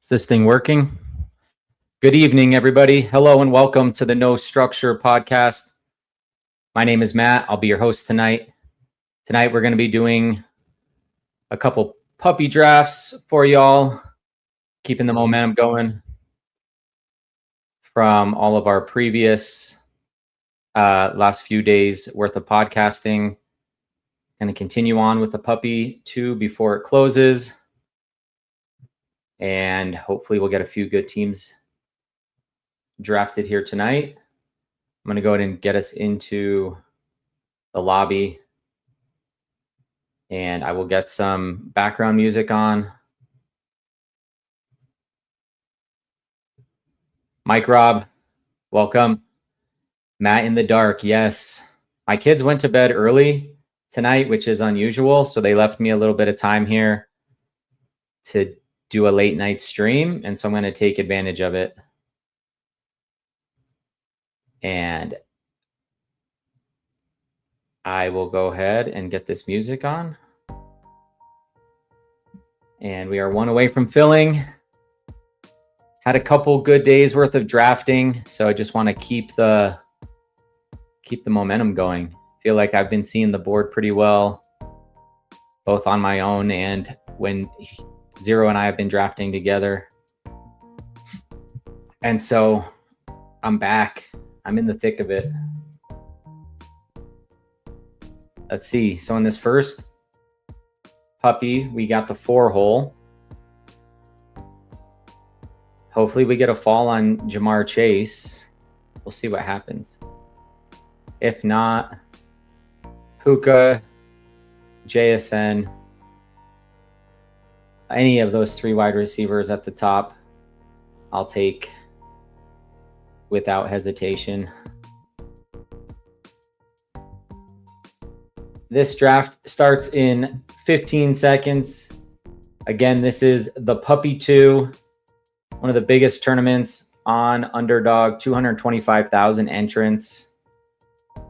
Is this thing working? Good evening, everybody. Hello and welcome to the No Structure podcast. My name is Matt. I'll be your host tonight. Tonight, we're going to be doing a couple puppy drafts for y'all, keeping the momentum going from all of our previous last few days worth of podcasting. Going to continue on with the puppy 2 before it closes. And hopefully we'll get a few good teams drafted here tonight. I'm going to go ahead and get us into the lobby. And I will get some background music on. Mike Rob, welcome. Matt in the dark, yes. My kids went to bed early tonight, which is unusual. So they left me a little bit of time here to do a late night stream, and so I'm going to take advantage of it. And I will go ahead and get this music on. And we are one away from filling. Had a couple good days worth of drafting, so I just want to keep the momentum going. Feel like I've been seeing the board pretty well, both on my own and when Zero and I have been drafting together. And so I'm back. I'm in the thick of it. Let's see. So in this first puppy, we got the 4-hole. Hopefully we get a fall on Ja'Marr Chase. We'll see what happens. If not, Puka, JSN, any of those 3 wide receivers at the top, I'll take without hesitation. This draft starts in 15 seconds. Again, this is the Puppy 2, one of the biggest tournaments on Underdog, 225,000 entrants.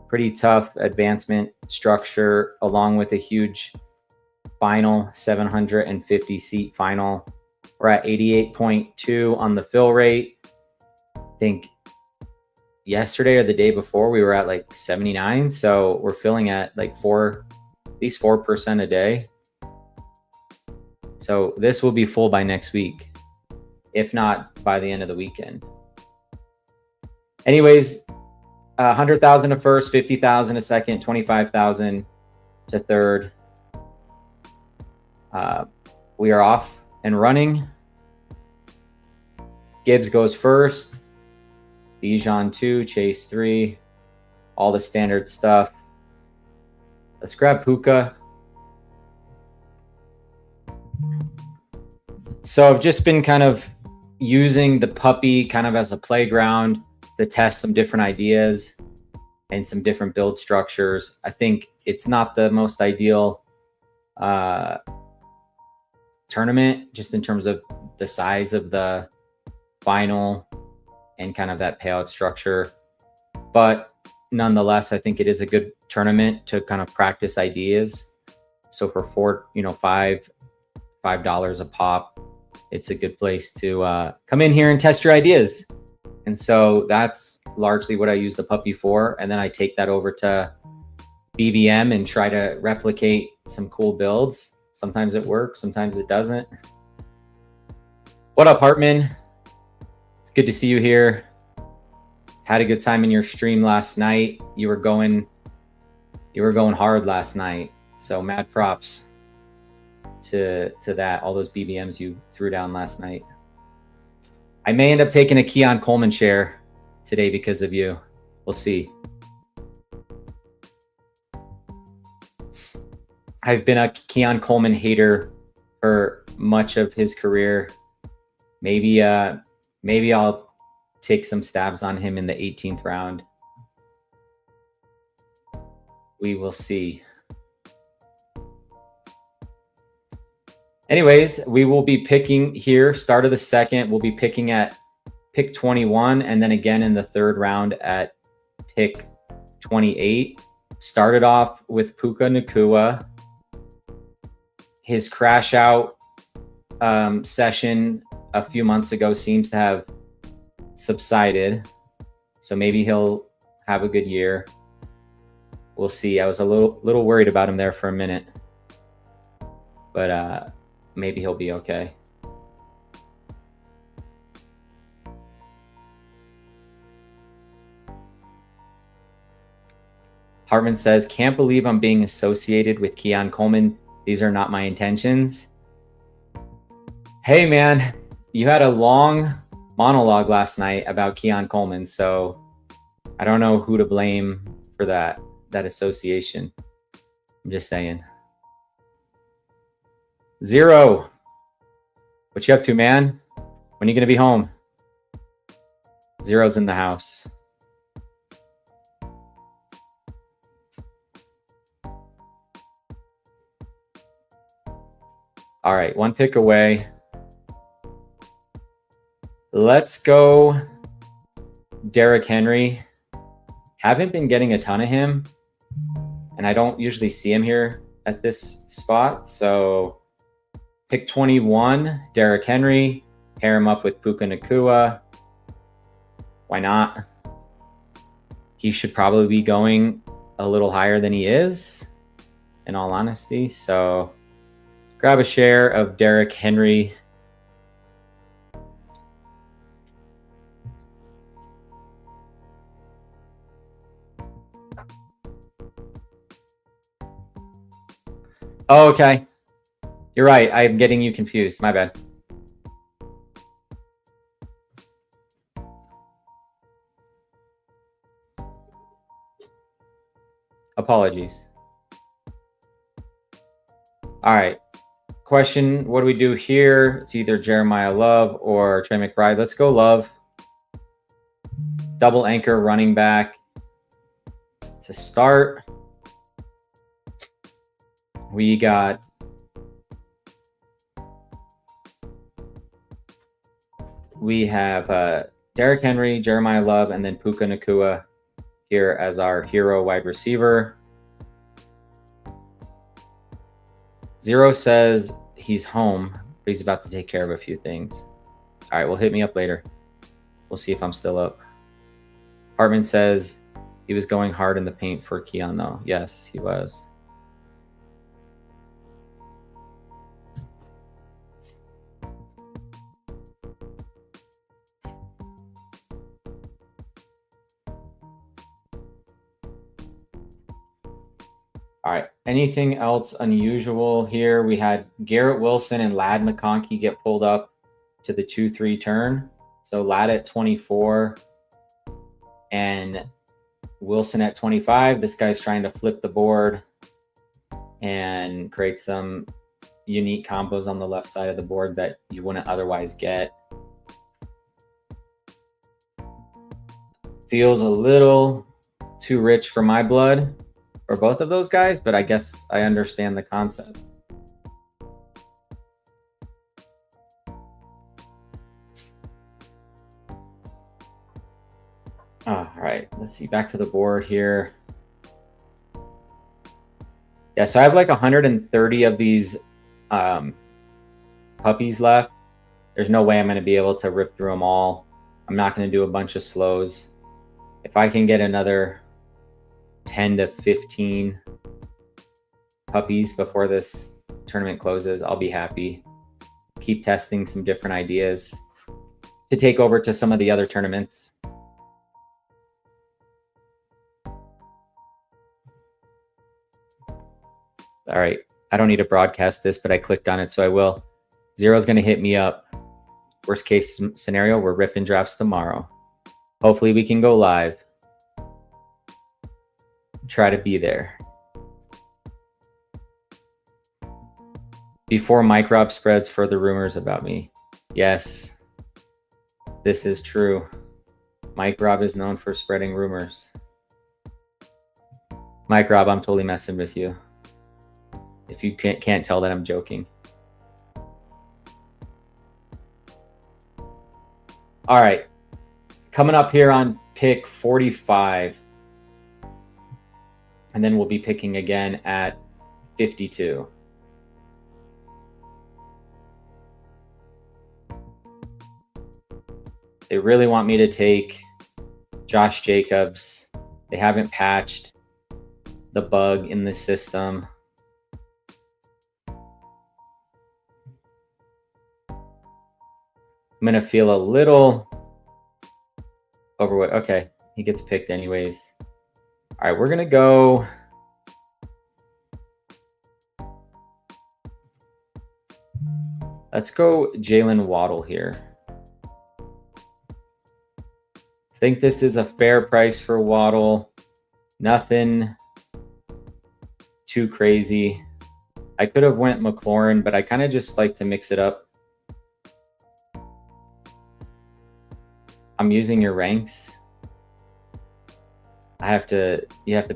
Pretty tough advancement structure, along with a huge final 750 seat final. We're at 88.2 on the fill rate. I think yesterday or the day before we were at like 79. So we're filling at like at least 4% a day. So this will be full by next week, if not by the end of the weekend. Anyways, 100,000 a first, 50,000 a second, 25,000 to third. We are off and running. Gibbs goes first. Bijan 2, Chase 3. All the standard stuff. Let's grab Puka. So I've just been kind of using the puppy kind of as a playground to test some different ideas and some different build structures. I think it's not the most ideal tournament, just in terms of the size of the final and kind of that payout structure. But nonetheless, I think it is a good tournament to kind of practice ideas. So for $5 a pop, it's a good place to come in here and test your ideas. And so that's largely what I use the puppy for. And then I take that over to BBM and try to replicate some cool builds. Sometimes it works, sometimes it doesn't. What up, Hartman? It's good to see you here. Had a good time in your stream last night. You were going hard last night. So mad props to that, all those BBMs you threw down last night. I may end up taking a Keon Coleman share today because of you. We'll see. I've been a Keon Coleman hater for much of his career. Maybe I'll take some stabs on him in the 18th round. We will see. Anyways, we will be picking here, start of the second. We'll be picking at pick 21, and then again in the third round at pick 28. Started off with Puka Nacua. His crash out session a few months ago seems to have subsided. So maybe he'll have a good year. We'll see. I was a little worried about him there for a minute, but maybe he'll be okay. Hartman says, can't believe I'm being associated with Keon Coleman. These are not my intentions. Hey, man, you had a long monologue last night about Keon Coleman, so I don't know who to blame for that association. I'm just saying. Zero. What you up to, man? When are you going to be home? Zero's in the house. All right, one pick away. Let's go Derrick Henry. Haven't been getting a ton of him, and I don't usually see him here at this spot. So pick 21, Derrick Henry. Pair him up with Puka Nacua. Why not? He should probably be going a little higher than he is, in all honesty. So grab a share of Derrick Henry. Oh, okay. You're right. I'm getting you confused. My bad. Apologies. All right. Question, what do we do here? It's either Jeremiah Love or Trey McBride. Let's go Love. Double anchor running back to start. We got Derrick Henry, Jeremiah Love, and then Puka Nacua here as our hero wide receiver. Zero says he's home, but he's about to take care of a few things. All right, well, hit me up later. We'll see if I'm still up. Hartman says he was going hard in the paint for Keon, though. Yes, he was. All right. Anything else unusual here? We had Garrett Wilson and Ladd McConkey get pulled up to the 2-3 turn. So Ladd at 24 and Wilson at 25. This guy's trying to flip the board and create some unique combos on the left side of the board that you wouldn't otherwise get. Feels a little too rich for my blood for both of those guys, but I guess I understand the concept. All right, let's see, back to the board here. Yeah, so I have like 130 of these puppies left. There's no way I'm going to be able to rip through them all. I'm not going to do a bunch of slows. If I can get another 10 to 15 puppies before this tournament closes, I'll be happy. Keep testing some different ideas to take over to some of the other tournaments. All right, I don't need to broadcast this, but I clicked on it, so I will. Zero's going to hit me up. Worst case scenario, we're ripping drafts tomorrow. Hopefully we can go live. Try to be there. Before Mike Rob spreads further rumors about me. Yes, this is true. Mike Rob is known for spreading rumors. Mike Rob, I'm totally messing with you. If you can't tell that I'm joking. All right. Coming up here on pick 45. And then we'll be picking again at 52. They really want me to take Josh Jacobs. They haven't patched the bug in the system. I'm going to feel a little overweight. Okay, he gets picked anyways. All right, we're going to go. Let's go Jalen Waddle here. I think this is a fair price for Waddle. Nothing too crazy. I could have went McLaurin, but I kind of just like to mix it up. I'm using your ranks. You have to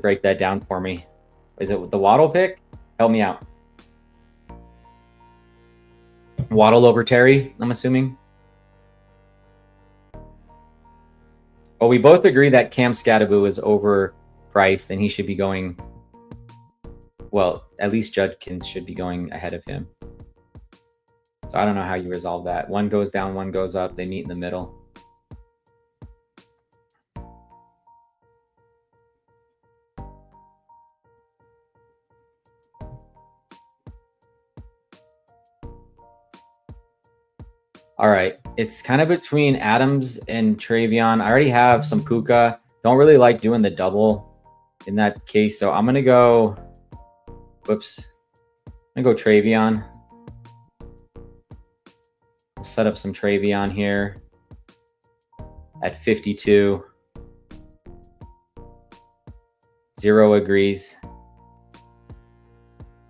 break that down for me. Is it the Waddle pick? Help me out. Waddle over Terry, I'm assuming. Oh, we both agree that Cam Scatterbu is overpriced and he should be going. Well, at least Judkins should be going ahead of him. So I don't know how you resolve that. One goes down, one goes up. They meet in the middle. All right. It's kind of between Adams and Travion. I already have some Puka. Don't really like doing the double in that case. So I'm going to go. Whoops. I'm going to go Travion. I'll set up some Travion here at 52. 0 agrees.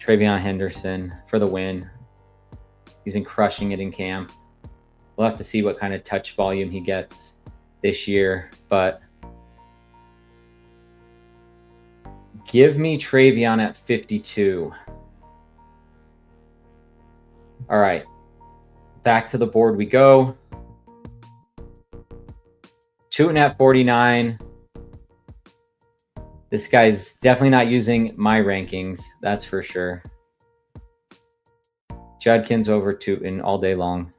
Travion Henderson for the win. He's been crushing it in camp. We'll have to see what kind of touch volume he gets this year, but give me Travion at 52. All right, back to the board we go. Tootin at 49. This guy's definitely not using my rankings, that's for sure. Judkins over Tootin all day long.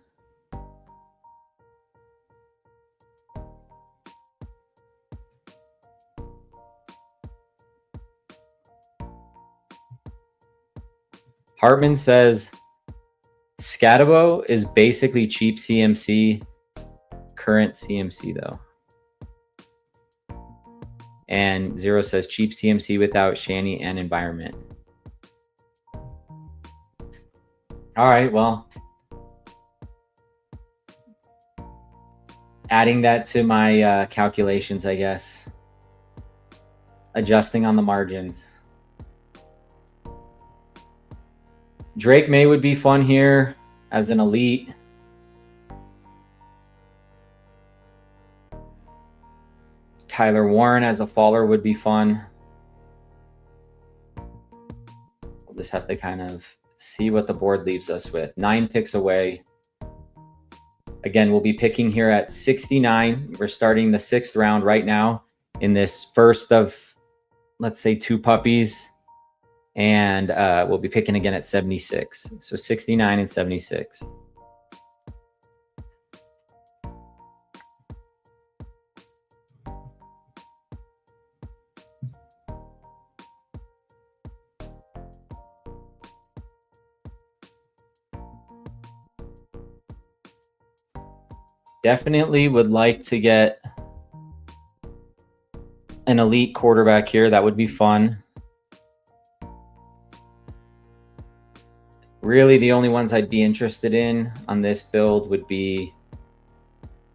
Hartman says Scatabo is basically cheap CMC, current CMC though. And Zero says cheap CMC without Shanny and environment. All right, well, adding that to my calculations, I guess. Adjusting on the margins. Drake May would be fun here as an elite. Tyler Warren as a faller would be fun. We'll just have to kind of see what the board leaves us with. 9 picks away. Again, we'll be picking here at 69. We're starting the 6th round right now in this first of, let's say, 2 puppies. And we'll be picking again at 76. So 69 and 76. Definitely would like to get an elite quarterback here. That would be fun. Really, the only ones I'd be interested in on this build would be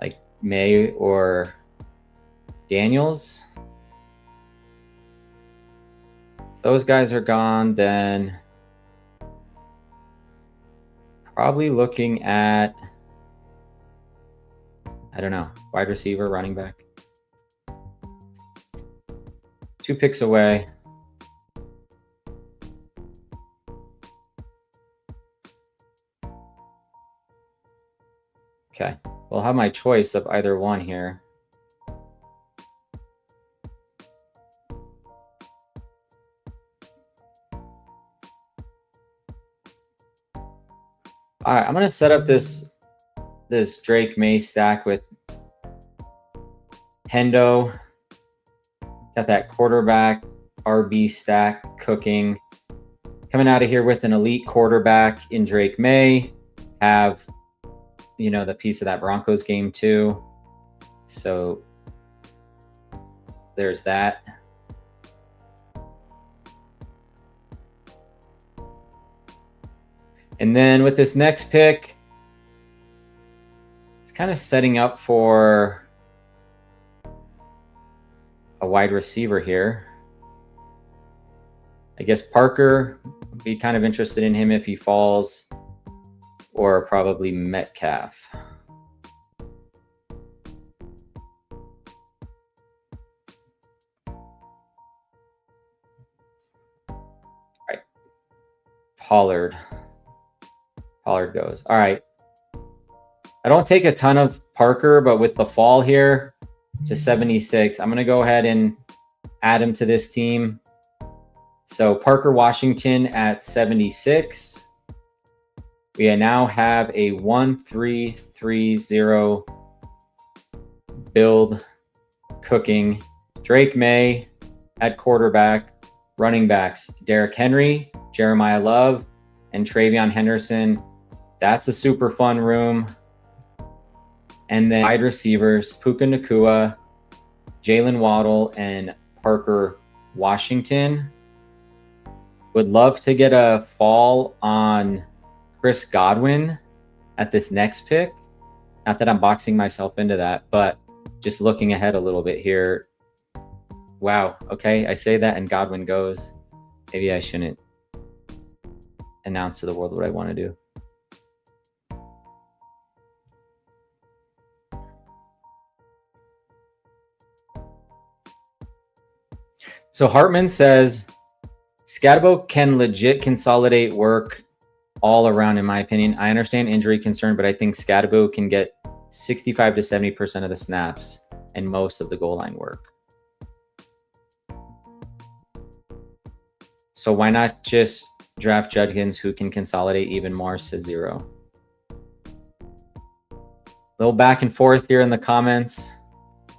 like May or Daniels. If those guys are gone, then probably looking at, I don't know, wide receiver, running back. 2 picks away. Okay, we'll have my choice of either one here. All right, I'm gonna set up this Drake May stack with Hendo. Got that quarterback RB stack cooking. Coming out of here with an elite quarterback in Drake May. Have, you know, the piece of that Broncos game too. So there's that. And then with this next pick, it's kind of setting up for a wide receiver here. I guess Parker would be kind of interested in him if he falls, or probably Metcalf. All right. Pollard goes. All right. I don't take a ton of Parker, but with the fall here to 76, I'm going to go ahead and add him to this team. So Parker Washington at 76. We now have a 1-3-3-0 build cooking. Drake May at quarterback. Running backs, Derrick Henry, Jeremiah Love, and Travion Henderson. That's a super fun room. And then wide receivers, Puka Nacua, Jalen Waddle, and Parker Washington. Would love to get a fall on Chris Godwin at this next pick. Not that I'm boxing myself into that, but just looking ahead a little bit here. Wow, okay, I say that and Godwin goes. Maybe I shouldn't announce to the world what I want to do. So Hartman says, Scatabo can legit consolidate work all around, in my opinion. I understand injury concern, but I think Scatabo can get 65 to 70% of the snaps and most of the goal line work. So why not just draft Judkins, who can consolidate even more, says Zero. Little back and forth here in the comments.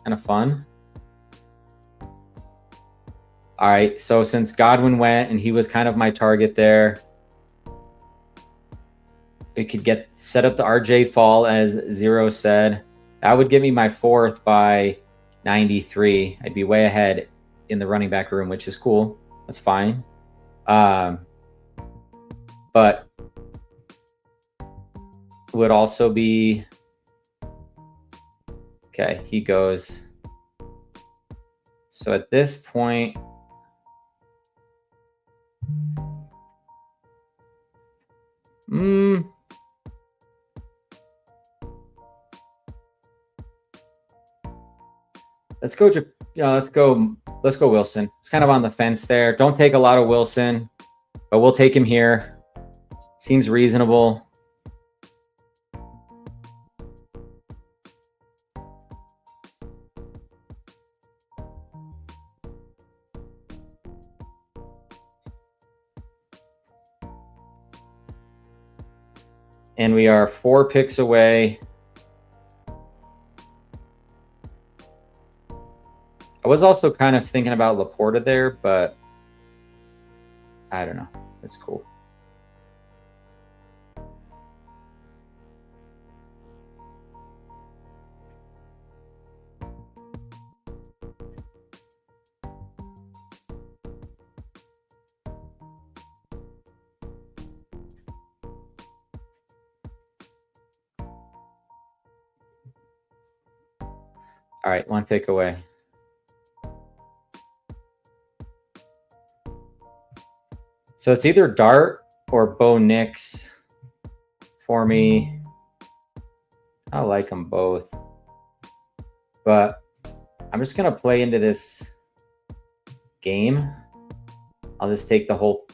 Kind of fun. All right, so since Godwin went and he was kind of my target there, we could set up the RJ fall, as Zero said. That would give me my fourth by 93. I'd be way ahead in the running back room, which is cool. That's fine. But would also be, okay, he goes. So at this point, let's go Wilson. It's kind of on the fence there. Don't take a lot of Wilson, but we'll take him here. Seems reasonable. And we are 4 picks away. I was also kind of thinking about Laporta there, but I don't know. It's cool. All right, 1 pick away. So it's either Dart or Bo Nix for me. I like them both. But I'm just going to play into this game. I'll just take the whole,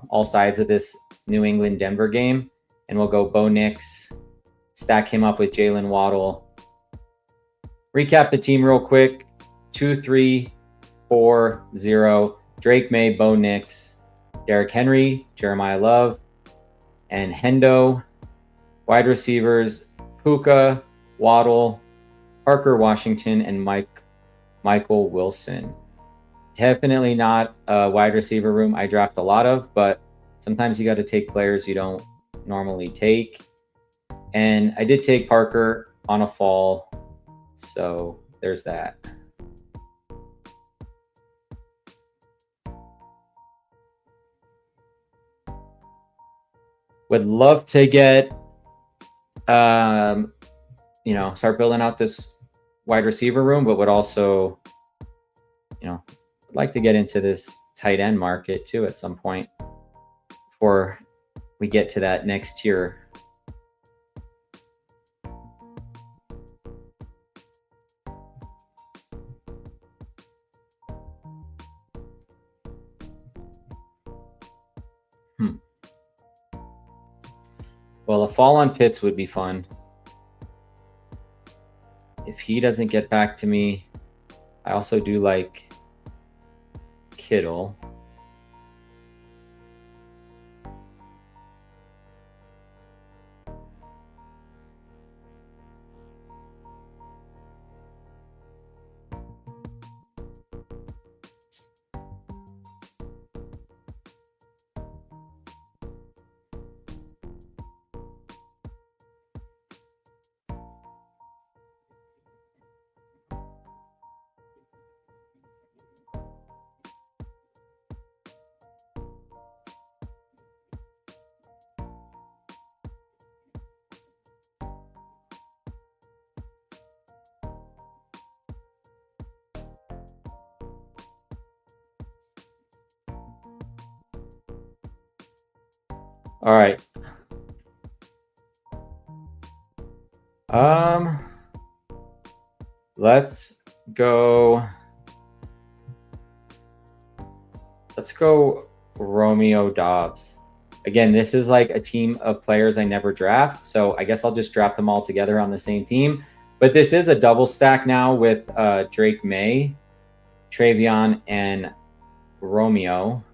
all sides of this New England-Denver game. And we'll go Bo Nix, stack him up with Jalen Waddle. Recap the team real quick. 2-3-4-0. Drake May, Bo Nix, Derrick Henry, Jeremiah Love, and Hendo. Wide receivers, Puka, Waddle, Parker Washington, and Mike Michael Wilson. Definitely not a wide receiver room I draft a lot of, but sometimes you got to take players you don't normally take. And I did take Parker on a fall, so there's that. Would love to get, start building out this wide receiver room, but would also, like to get into this tight end market too at some point before we get to that next tier. Well, a fall on Pitts would be fun. If he doesn't get back to me, I also do like Kittle. All right. Let's go Romeo Doubs. Again, this is like a team of players I never draft, so I guess I'll just draft them all together on the same team. But this is a double stack now with Drake May, Travion, and Romeo.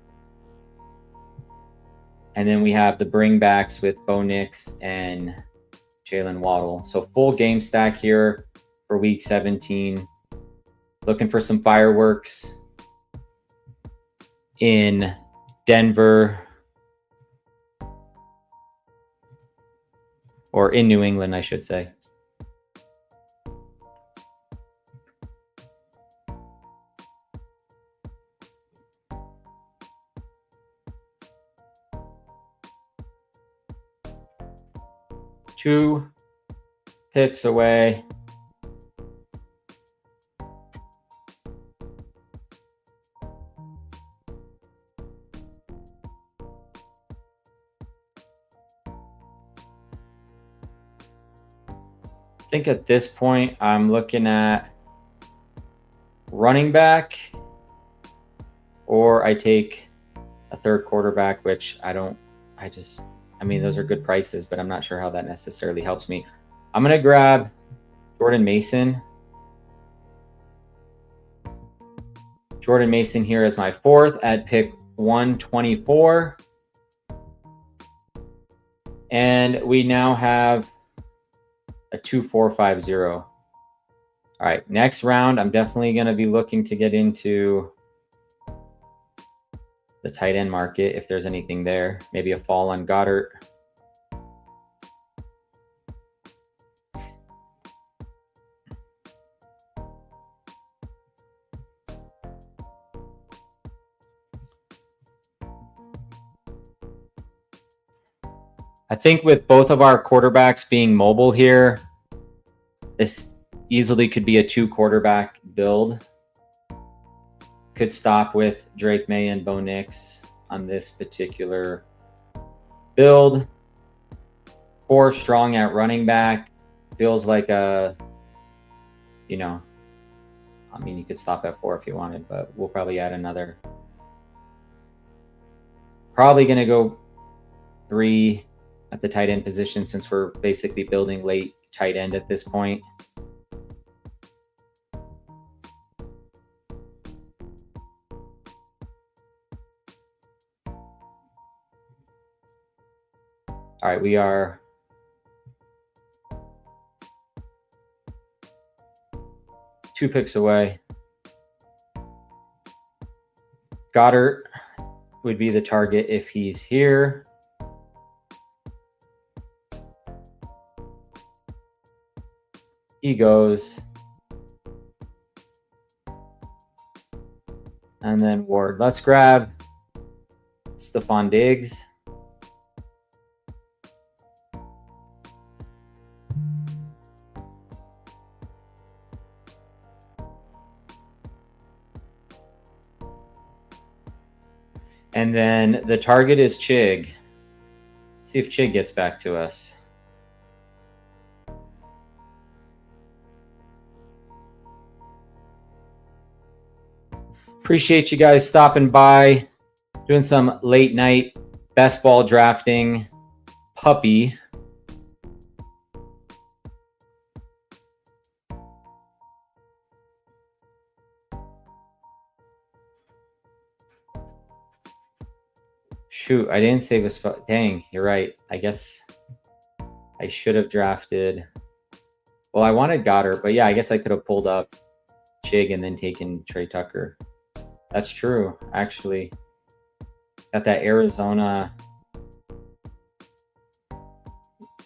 And then we have the bringbacks with Bo Nix and Jalen Waddle. So full game stack here for week 17. Looking for some fireworks in Denver or in New England, I should say. Two picks away. I think at this point, I'm looking at running back, or I take a third quarterback, which those are good prices, but I'm not sure how that necessarily helps me. I'm going to grab Jordan Mason. Jordan Mason here as my fourth at pick 124. And we now have a 2-4-5-0. All right, next round, I'm definitely going to be looking to get into the tight end market if there's anything there. Maybe a fall on Goddard. I think with both of our quarterbacks being mobile here, this easily could be a 2-quarterback build. Could stop with Drake May and Bo Nix on this particular build. 4 strong at running back. Feels like you could stop at 4 if you wanted, but we'll probably add another. Probably going to go 3 at the tight end position since we're basically building late tight end at this point. All right, we are two picks away. Goddard would be the target if he's here. He goes. And then Ward. Let's grab Stefon Diggs. And then the target is Chig. See if Chig gets back to us. Appreciate you guys stopping by, doing some late night best ball drafting puppy. Shoot, I didn't save a spot. Dang, you're right. I guess I should have drafted. Well, I wanted Goddard, but yeah, I guess I could have pulled up Chig and then taken Trey Tucker. That's true, actually. Got that Arizona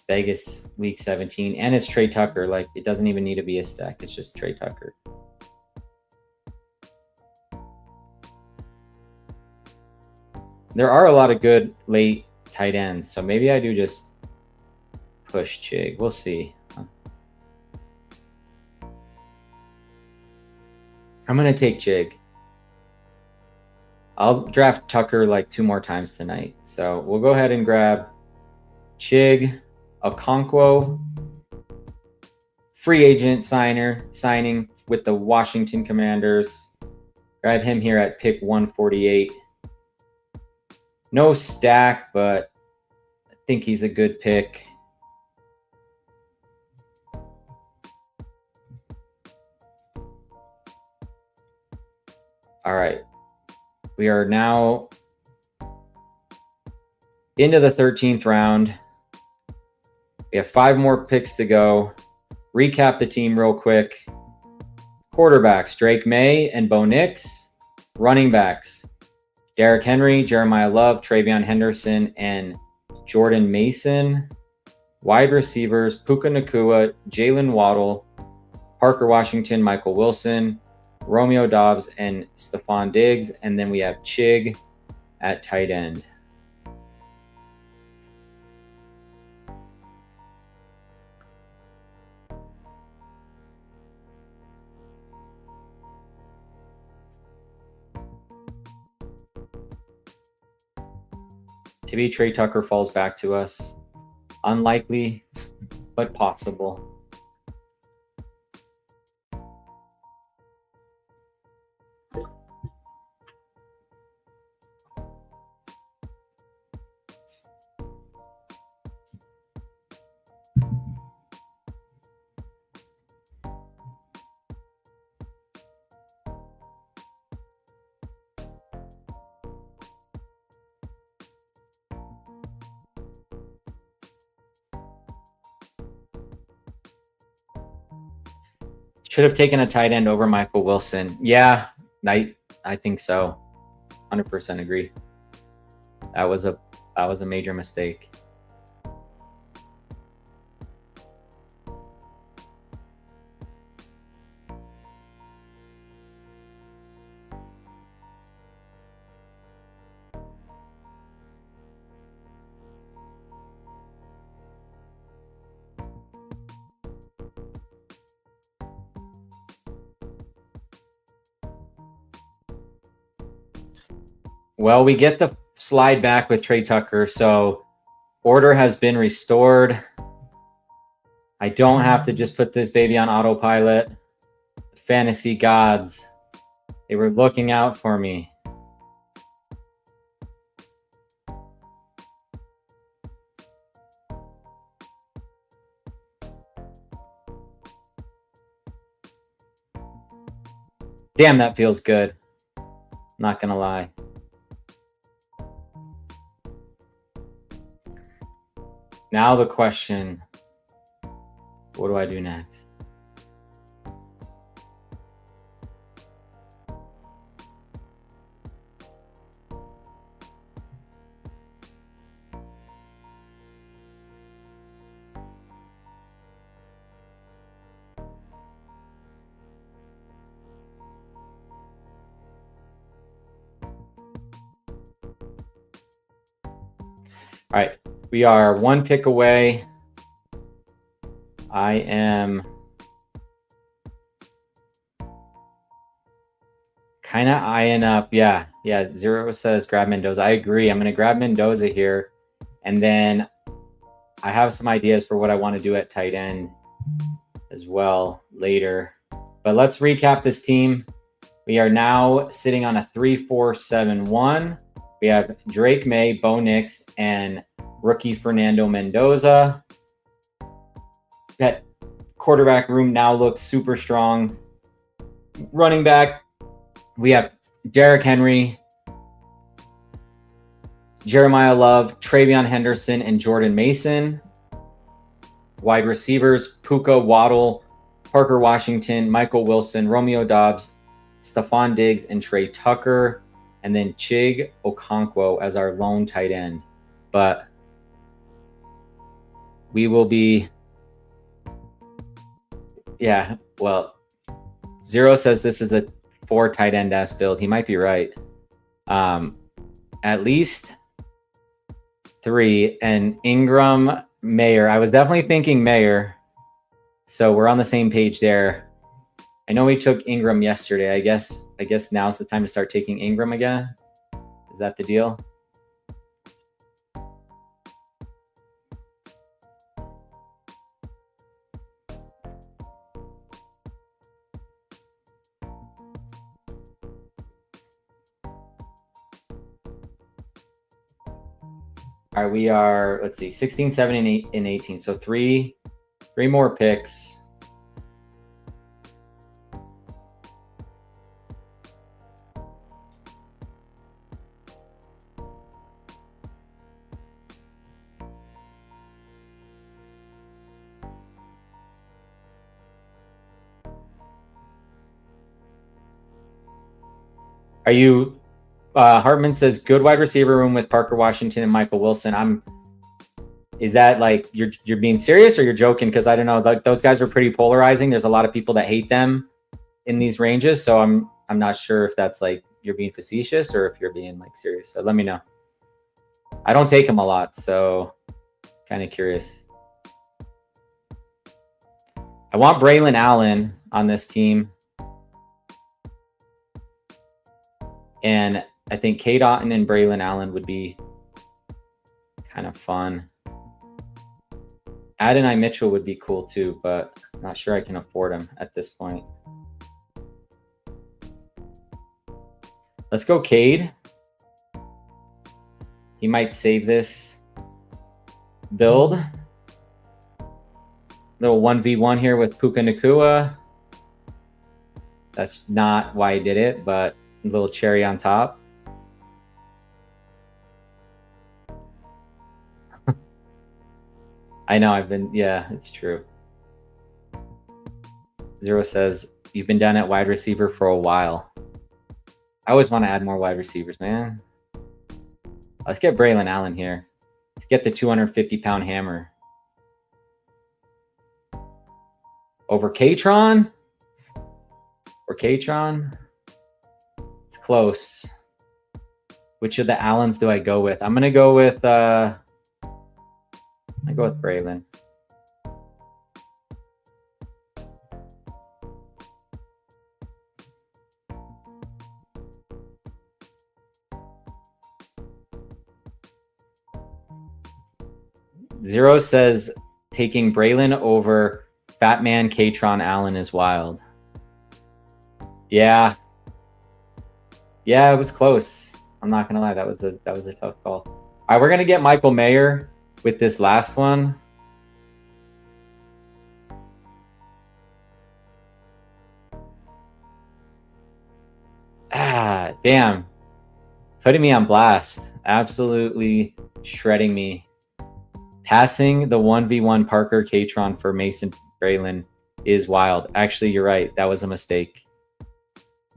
Vegas week 17, and it's Trey Tucker. Like, it doesn't even need to be a stack. It's just Trey Tucker. There are a lot of good late tight ends, so maybe I do just push Chig. We'll see. I'm going to take Chig. I'll draft Tucker like 2 more times tonight. So we'll go ahead and grab Chig, Okonkwo, free agent signing with the Washington Commanders. Grab him here at pick 148. No stack, but I think he's a good pick. All right. We are now into the 13th round. We have 5 more picks to go. Recap the team real quick. Quarterbacks, Drake May and Bo Nix. Running backs, Derrick Henry, Jeremiah Love, Travion Henderson, and Jordan Mason. Wide receivers, Puka Nacua, Jalen Waddle, Parker Washington, Michael Wilson, Romeo Doubs, and Stefon Diggs. And then we have Chig at tight end. Maybe Trey Tucker falls back to us. Unlikely, but possible. Should have taken a tight end over Michael Wilson. Yeah, I think so. 100% agree. That was a major mistake. Well, we get the slide back with Trey Tucker, so order has been restored. I don't have to just put this baby on autopilot. Fantasy gods, they were looking out for me. Damn, that feels good. Not gonna lie. Now the question, what do I do next? All right, we are one pick away. I am kind of eyeing up. Yeah. Zero says grab Mendoza. I agree. I'm going to grab Mendoza here. And then I have some ideas for what I want to do at tight end as well later. But let's recap this team. We are now sitting on a 3-4-7-1. We have Drake May, Bo Nix, and rookie Fernando Mendoza. That quarterback room now looks super strong. Running back, we have Derrick Henry, Jeremiah Love, Travion Henderson, and Jordan Mason. Wide receivers, Puka, Waddle, Parker Washington, Michael Wilson, Romeo Doubs, Stephon Diggs, and Trey Tucker. And then Chig Okonkwo as our lone tight end. But we will be... Yeah, well, Zero says this is a 4 tight end-ass build. He might be right. At least 3. And Ingram, Mayer. I was definitely thinking Mayer. So we're on the same page there. I know we took Ingram yesterday. I guess now's the time to start taking Ingram again. Is that the deal? All right, we are, let's see, 16, 17, and 18. So three more picks. Are you, Hartman says, good wide receiver room with Parker Washington and Michael Wilson. Is that like, you're being serious or you're joking? Because I don't know, those guys are pretty polarizing. There's a lot of people that hate them in these ranges. So I'm not sure if that's like, you're being facetious or if you're being like serious. So let me know. I don't take them a lot, so kind of curious. I want Braylon Allen on this team. And I think Cade Otton and Braylon Allen would be kind of fun. Adonai Mitchell would be cool too, but I'm not sure I can afford him at this point. Let's go Cade. He might save this build. Little 1v1 here with Puka Nacua. That's not why I did it, but a little cherry on top. I know yeah, it's true. Zero says, you've been down at wide receiver for a while. I always want to add more wide receivers, man. Let's get Braylon Allen here. Let's get the 250-pound hammer. Over Katron? Or Katron? It's close. Which of the Allens do I go with? I'm going to go with... I go with Braylon. Zero says taking Braylon over Fat Man Katron Allen is wild. Yeah. Yeah, it was close. I'm not gonna lie, that was a tough call. All right, we're gonna get Michael Mayer with this last one. Ah, damn. Putting me on blast. Absolutely shredding me. Passing the 1v1 Parker Katron for Mason Braylon is wild. Actually, you're right. That was a mistake.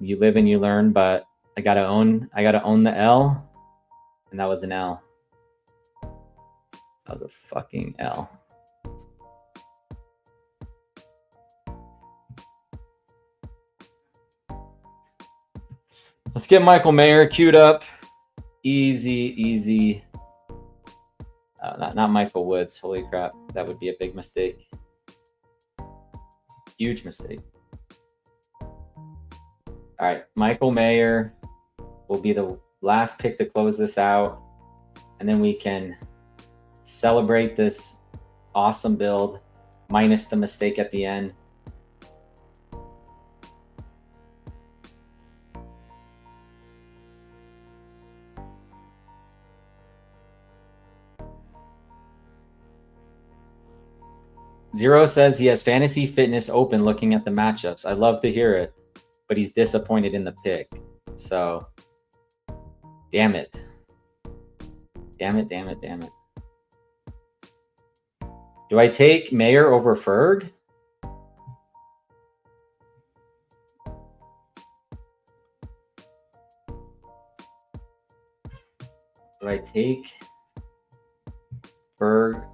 You live and you learn, but I gotta own the L. And that was an L. That was a fucking L. Let's get Michael Mayer queued up. Easy, easy. Not Michael Woods. Holy crap. That would be a big mistake. Huge mistake. All right. Michael Mayer will be the last pick to close this out. And then we can celebrate this awesome build minus the mistake at the end. Zero says he has Fantasy Fitness open looking at the matchups. I love to hear it, but he's disappointed in the pick. So, damn it. Damn it, damn it, damn it. Do I take Mayer over Ferg? Do I take Ferg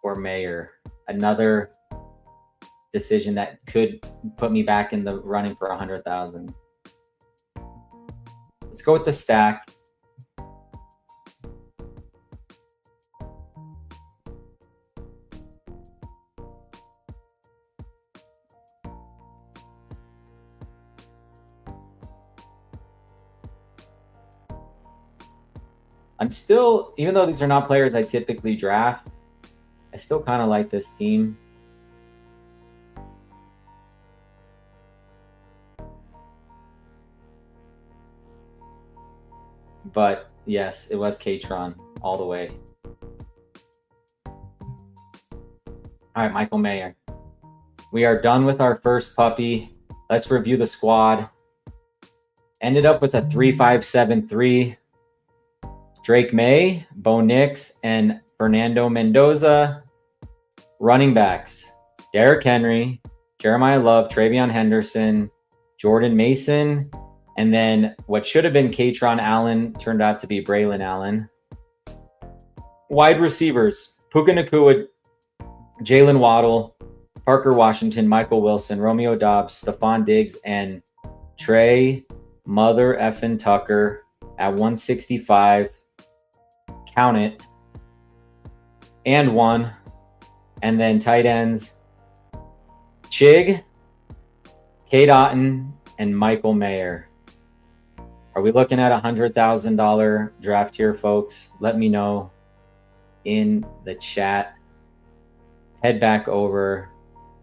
or Mayer? Another decision that could put me back in the running for 100,000. Let's go with the stack. I'm still, even though these are not players I typically draft, I still kind of like this team. But yes, it was Katron all the way. All right, Michael Mayer. We are done with our first puppy. Let's review the squad. Ended up with a 3-5-7-3. Drake May, Bo Nix, and Fernando Mendoza. Running backs, Derrick Henry, Jeremiah Love, Travion Henderson, Jordan Mason, and then what should have been Katron Allen turned out to be Braylon Allen. Wide receivers, Puka Nacua, Jalen Waddle, Parker Washington, Michael Wilson, Romeo Doubs, Stephon Diggs, and Trey Mother effin' Tucker at 165. Count it. And one. And then tight ends, Chig, Cade Otton, and Michael Mayer. Are we looking at $100,000 draft here, folks? Let me know in the chat. Head back over.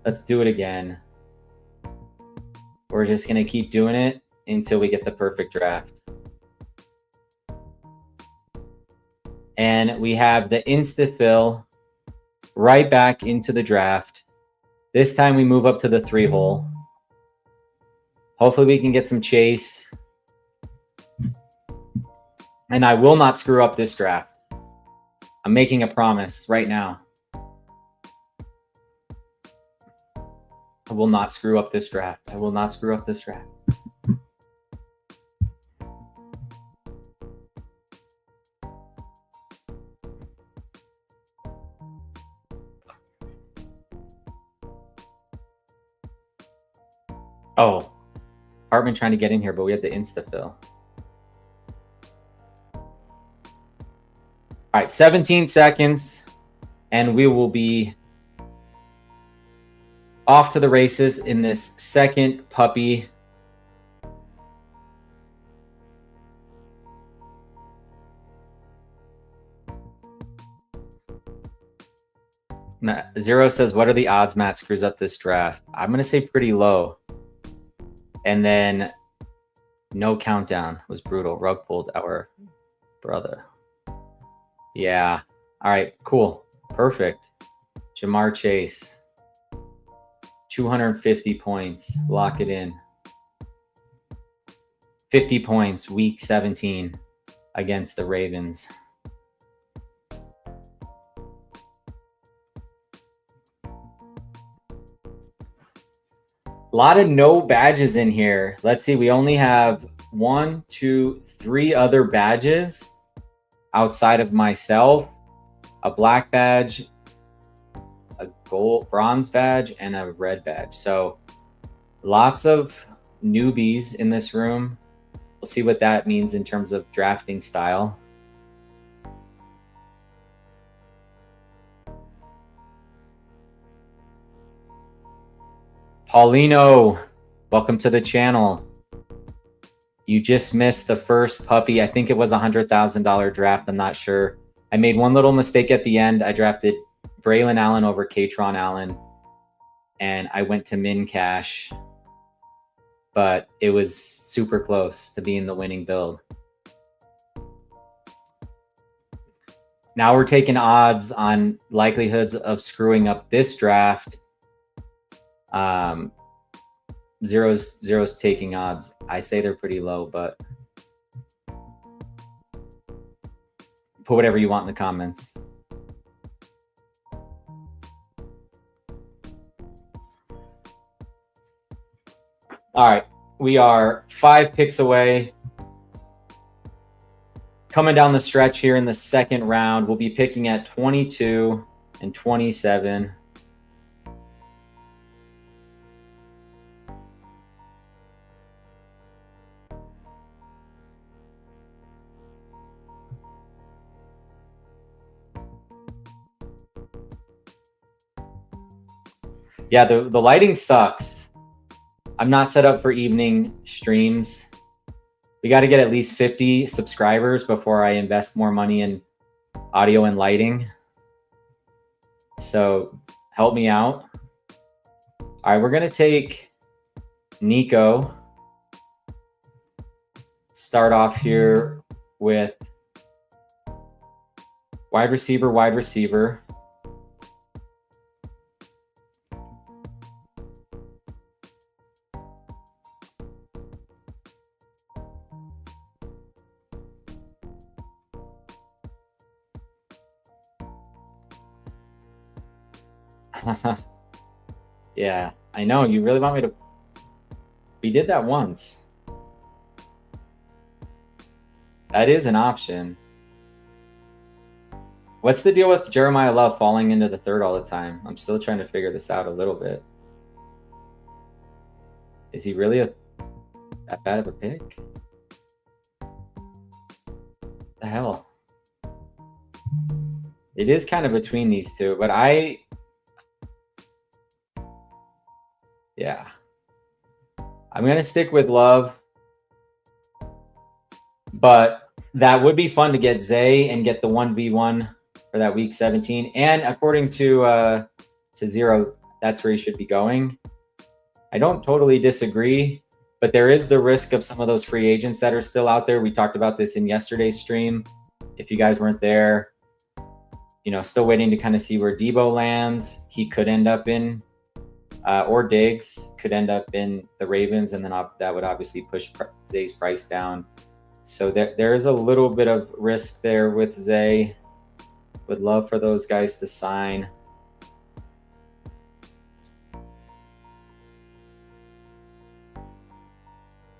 Let's do it again. We're just going to keep doing it until we get the perfect draft. And we have the insta-fill right back into the draft. This time we move up to the 3-hole. Hopefully we can get some chase. And I will not screw up this draft. I'm making a promise right now. I will not screw up this draft. I will not screw up this draft. Oh, Hartman trying to get in here, but we had the insta-fill. All right, 17 seconds, and we will be off to the races in this second puppy. Zero says, what are the odds Matt screws up this draft? I'm going to say pretty low. And then no countdown was brutal. Rug pulled our brother. Yeah. All right, cool. Perfect. Jamar Chase. 250 points. Lock it in. 50 points, week 17 against the Ravens. A lot of no badges in here. Let's see. We only have 1, 2, 3 other badges outside of myself. A black badge, a gold, bronze badge, and a red badge. So lots of newbies in this room. We'll see what that means in terms of drafting style. Paulino, welcome to the channel. You just missed the first puppy. I think it was $100,000 draft. I'm not sure. I made one little mistake at the end. I drafted Braylon Allen over Katron Allen, and I went to min cash, but it was super close to being the winning build. Now we're taking odds on likelihoods of screwing up this draft. Zero's taking odds. I say they're pretty low, but put whatever you want in the comments. All right, we are 5 picks away. Coming down the stretch here in the second round, we'll be picking at 22 and 27. Yeah, the lighting sucks. I'm not set up for evening streams. We got to get at least 50 subscribers before I invest more money in audio and lighting. So help me out. All right, we're going to take Nico. Start off here with wide receiver, wide receiver. Yeah, I know. You really want me to... We did that once. That is an option. What's the deal with Jeremiah Love falling into the third all the time? I'm still trying to figure this out a little bit. Is he really that bad of a pick? The hell? It is kind of between these two, but yeah. I'm going to stick with Love. But that would be fun to get Zay and get the 1v1 for that week 17. And according to Zero, that's where he should be going. I don't totally disagree, but there is the risk of some of those free agents that are still out there. We talked about this in yesterday's stream. If you guys weren't there, you know, still waiting to kind of see where Debo lands. He could end up in, or Diggs could end up in the Ravens, and then that would obviously push Zay's price down. So there is a little bit of risk there with Zay. Would love for those guys to sign.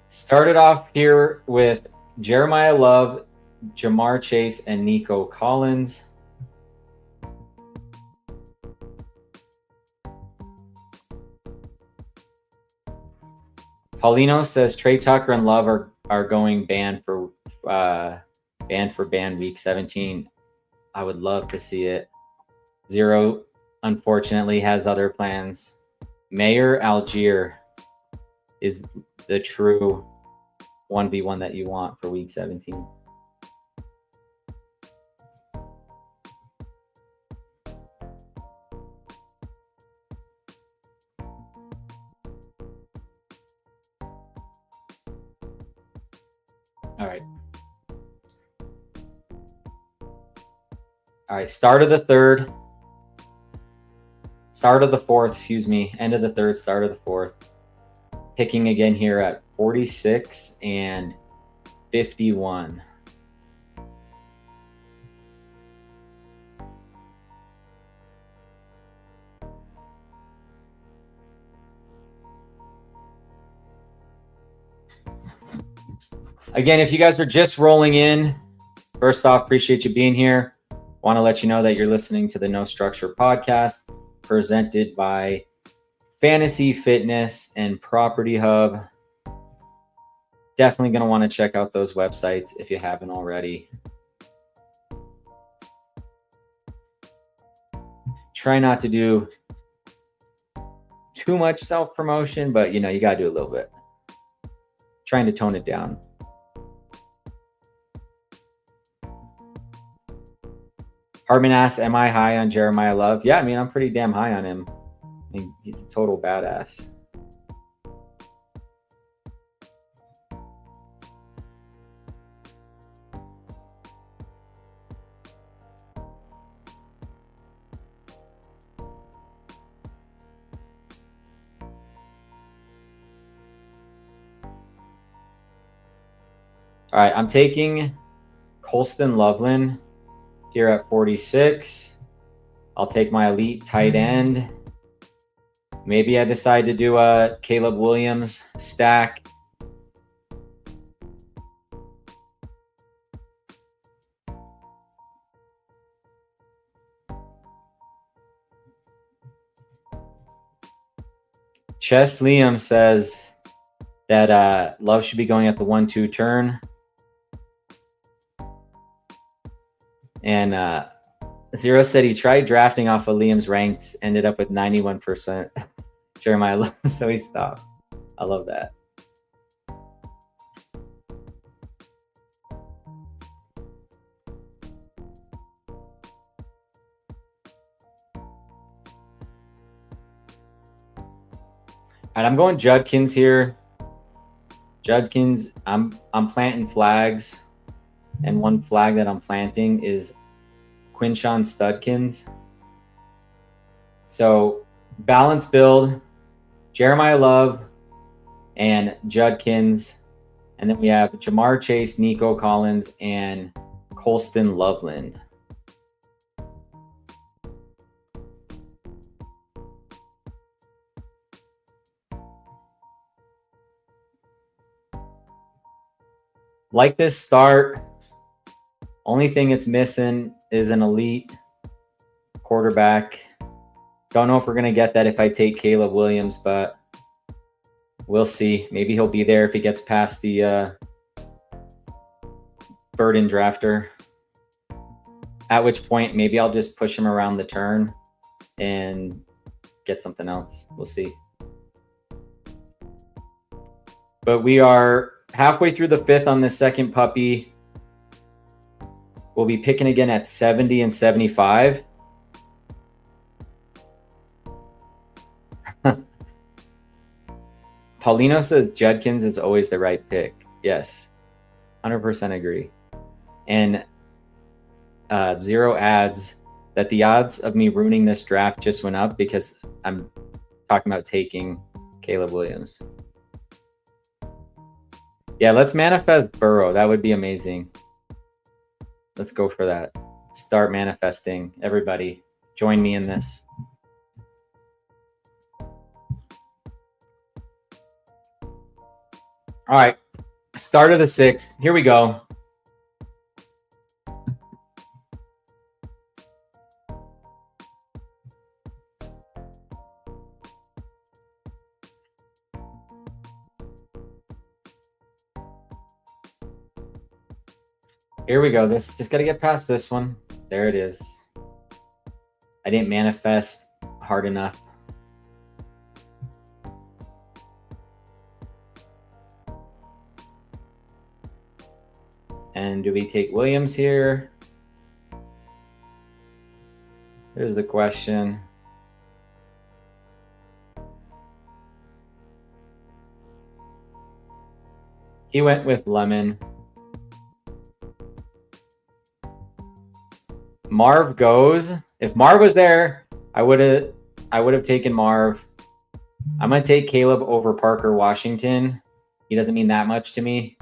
Started off here with Jeremiah Love, Jamar Chase, and Nico Collins. Paulino says Trey Tucker and Love are going banned for week 17. I would love to see it. Zero, unfortunately, has other plans. Mayor Algier is the true 1v1 that you want for week 17. All right, start of the fourth, excuse me. End of the third, start of the fourth. Picking again here at 46 and 51. Again, if you guys are just rolling in, first off, appreciate you being here. Want to let you know that you're listening to the No Structure podcast presented by Fantasy Fitness and Property Hub. Definitely going to want to check out those websites if you haven't already. Try not to do too much self-promotion, but you know, you gotta do a little bit. Trying to tone it down. Hartman asks, am I high on Jeremiah Love? Yeah, I mean, I'm pretty damn high on him. I mean, he's a total badass. All right, I'm taking Colston Loveland here at 46. I'll take my elite tight end. Maybe I decide to do a Caleb Williams stack. Chess Liam says that Love should be going at the 1-2 turn. And Zero said he tried drafting off of Liam's ranks, ended up with 91%. Jeremiah Love, so he stopped. I love that. All right, I'm going Judkins here. Judkins, I'm planting flags, and one flag that I'm planting is Quinshon Studkins. So balanced build, Jeremiah Love and Judkins, and then we have Jamar Chase, Nico Collins, and Colston Loveland. Like this start. Only thing it's missing is an elite quarterback. Don't know if we're going to get that if I take Caleb Williams, but we'll see. Maybe he'll be there if he gets past the burden drafter. At which point, maybe I'll just push him around the turn and get something else. We'll see. But we are halfway through the fifth on this second puppy. We'll be picking again at 70 and 75. Paulino says Judkins is always the right pick. Yes, 100% agree. And Zero adds that the odds of me ruining this draft just went up because I'm talking about taking Caleb Williams. Yeah, let's manifest Burrow. That would be amazing. Let's go for that. Start manifesting. Everybody, join me in this. All right, start of the sixth. Here we go. Here we go. This just got to get past this one. There it is. I didn't manifest hard enough. And do we take Williams here? Here's the question. He went with Lemon. Marv goes. If Marv was there, I would have taken Marv. I'm gonna take Caleb over Parker Washington. He doesn't mean that much to me.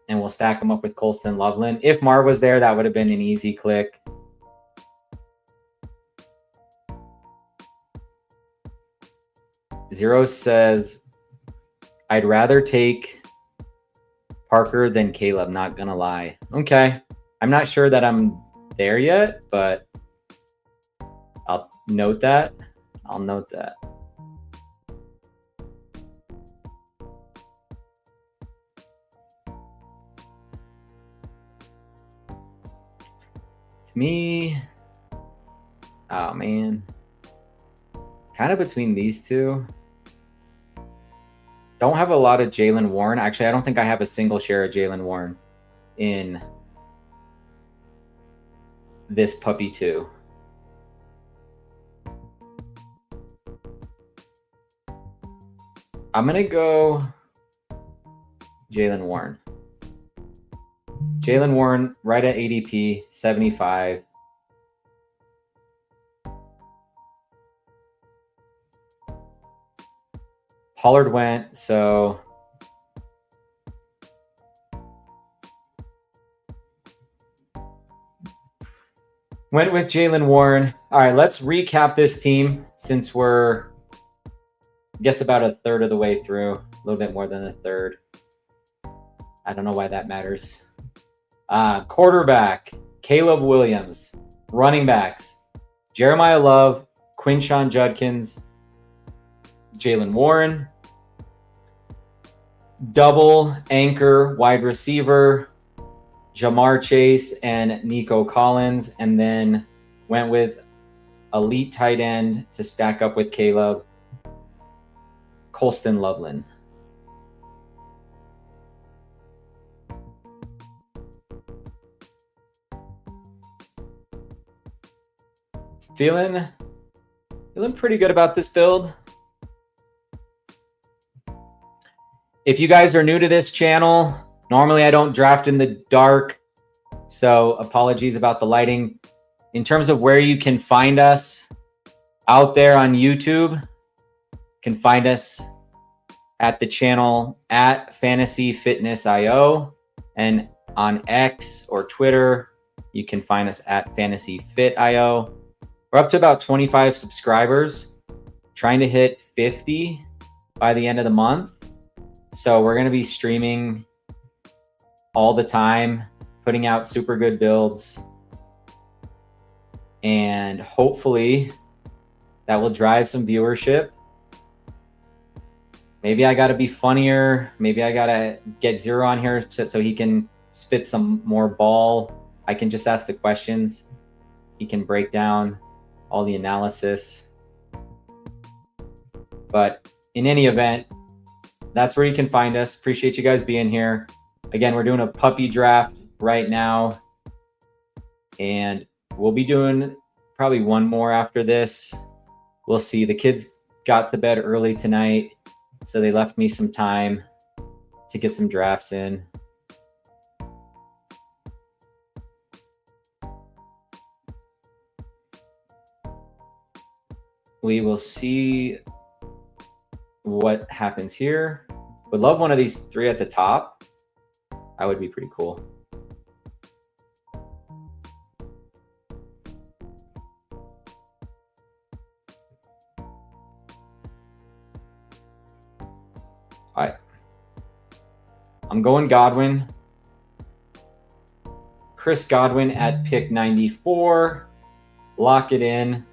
And we'll stack him up with Colston Loveland. If Marv was there, that would have been an easy click. Zero says, I'd rather take Parker than Caleb, not gonna lie. Okay. I'm not sure that I'm there yet, but I'll note that. I'll note that. To me, oh man. kind of between these two. Don't have a lot of Jaylen Warren. Actually, I don't think I have a single share of Jaylen Warren in this puppy too. I'm going to go Jaylen Warren. Jaylen Warren right at ADP, 75. Pollard went, so went with Jaylen Warren. All right, let's recap this team since we're, I guess, about a third of the way through, a little bit more than a third. I don't know why that matters. Quarterback, Caleb Williams. Running backs, Jeremiah Love, Quinshon Judkins, Jaylen Warren. Double anchor wide receiver, Jamar Chase and Nico Collins, and then went with elite tight end to stack up with Caleb, Colston Loveland. Feeling pretty good about this build. If you guys are new to this channel, normally I don't draft in the dark, so apologies about the lighting. In terms of where you can find us out there on YouTube, you can find us at the channel at Fantasy Fitness IO, and on X or Twitter, you can find us at Fantasy Fit IO. We're up to about 25 subscribers, trying to hit 50 by the end of the month. So we're going to be streaming all the time, putting out super good builds. And hopefully that will drive some viewership. Maybe I got to be funnier. Maybe I got to get Zero on here so he can spit some more ball. I can just ask the questions. He can break down all the analysis. But in any event, that's where you can find us. Appreciate you guys being here. Again, we're doing a puppy draft right now, and we'll be doing probably one more after this. We'll see. The kids got to bed early tonight, so they left me some time to get some drafts in. We will see what happens here. Would love one of these three at the top. That would be pretty cool. All right. I'm going Godwin. Chris Godwin at pick 94. Lock it in.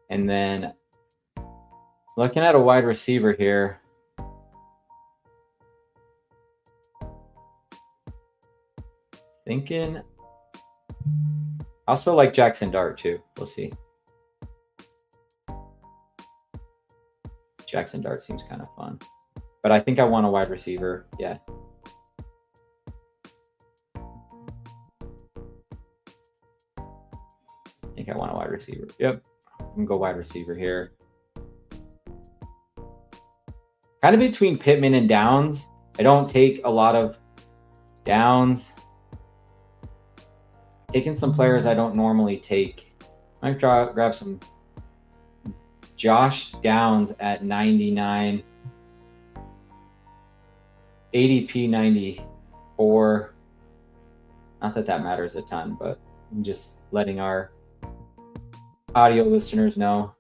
And then looking at a wide receiver here. Thinking also like Jackson Dart too. We'll see. Jackson Dart seems kind of fun. But I think I want a wide receiver. Yeah. I think I want a wide receiver. Yep. I'm going to go wide receiver here. Kind of between Pittman and Downs. I don't take a lot of Downs. Taking some players I don't normally take. I might grab some Josh Downs at 99. ADP 94. Not that that matters a ton, but I'm just letting our audio listeners know.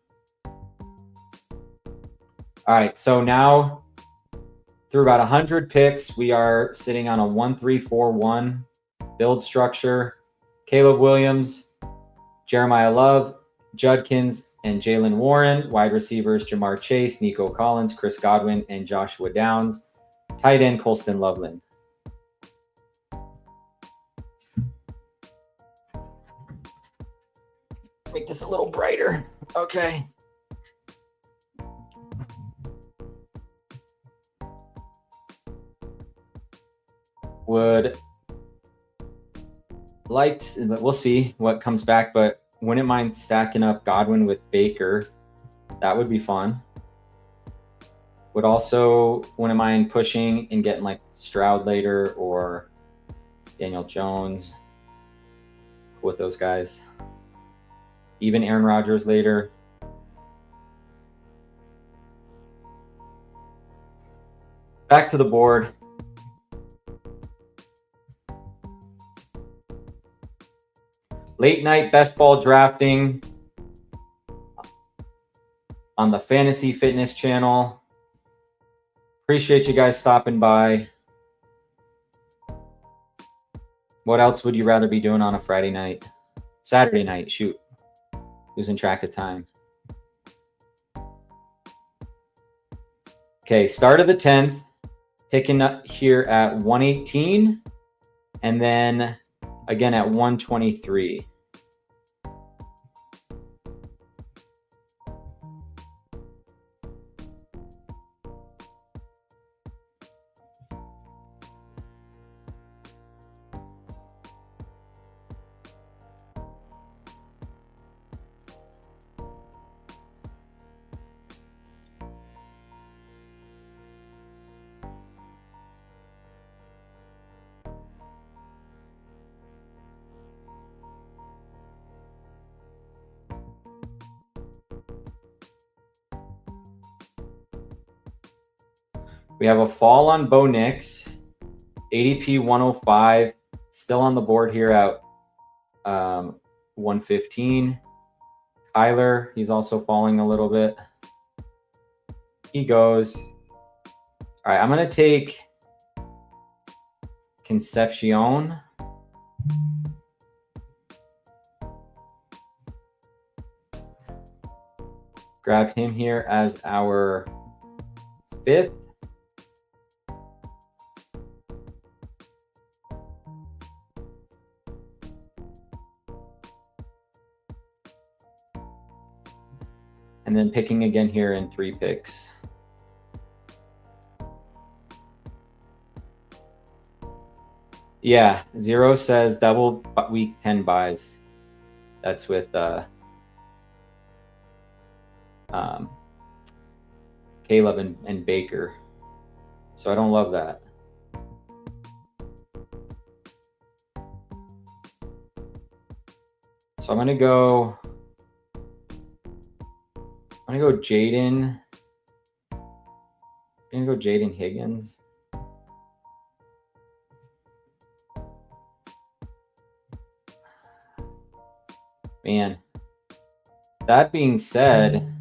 All right, so now through about 100 picks, we are sitting on a 1-3-4-1 build structure. Caleb Williams, Jeremiah Love, Judkins, and Jaylen Warren. Wide receivers, Jamar Chase, Nico Collins, Chris Godwin, and Joshua Downs. Tight end, Colston Loveland. Make this a little brighter. Okay. Would like to, we'll see what comes back, but wouldn't mind stacking up Godwin with Baker. That would be fun. Would also wouldn't mind pushing and getting like Stroud later or Daniel Jones with those guys. Even Aaron Rodgers later. Back to the board. Late night best ball drafting on the Fantasy Fitness channel. Appreciate you guys stopping by. What else would you rather be doing on a Friday night? Saturday night, shoot. Losing track of time. Okay, start of the 10th. Picking up here at 118. And then again at 123. We have a fall on Bo Nix, ADP 105, still on the board here at 115. Kyler, he's also falling a little bit. He goes. All right, I'm going to take Concepcion. Grab him here as our 5th. And then picking again here in 3 picks. Yeah, Zero says double week 10 buys. That's with Caleb and Baker. So I don't love that. So I'm gonna go Jaden. I'm gonna go Jaden Higgins. Man, that being said,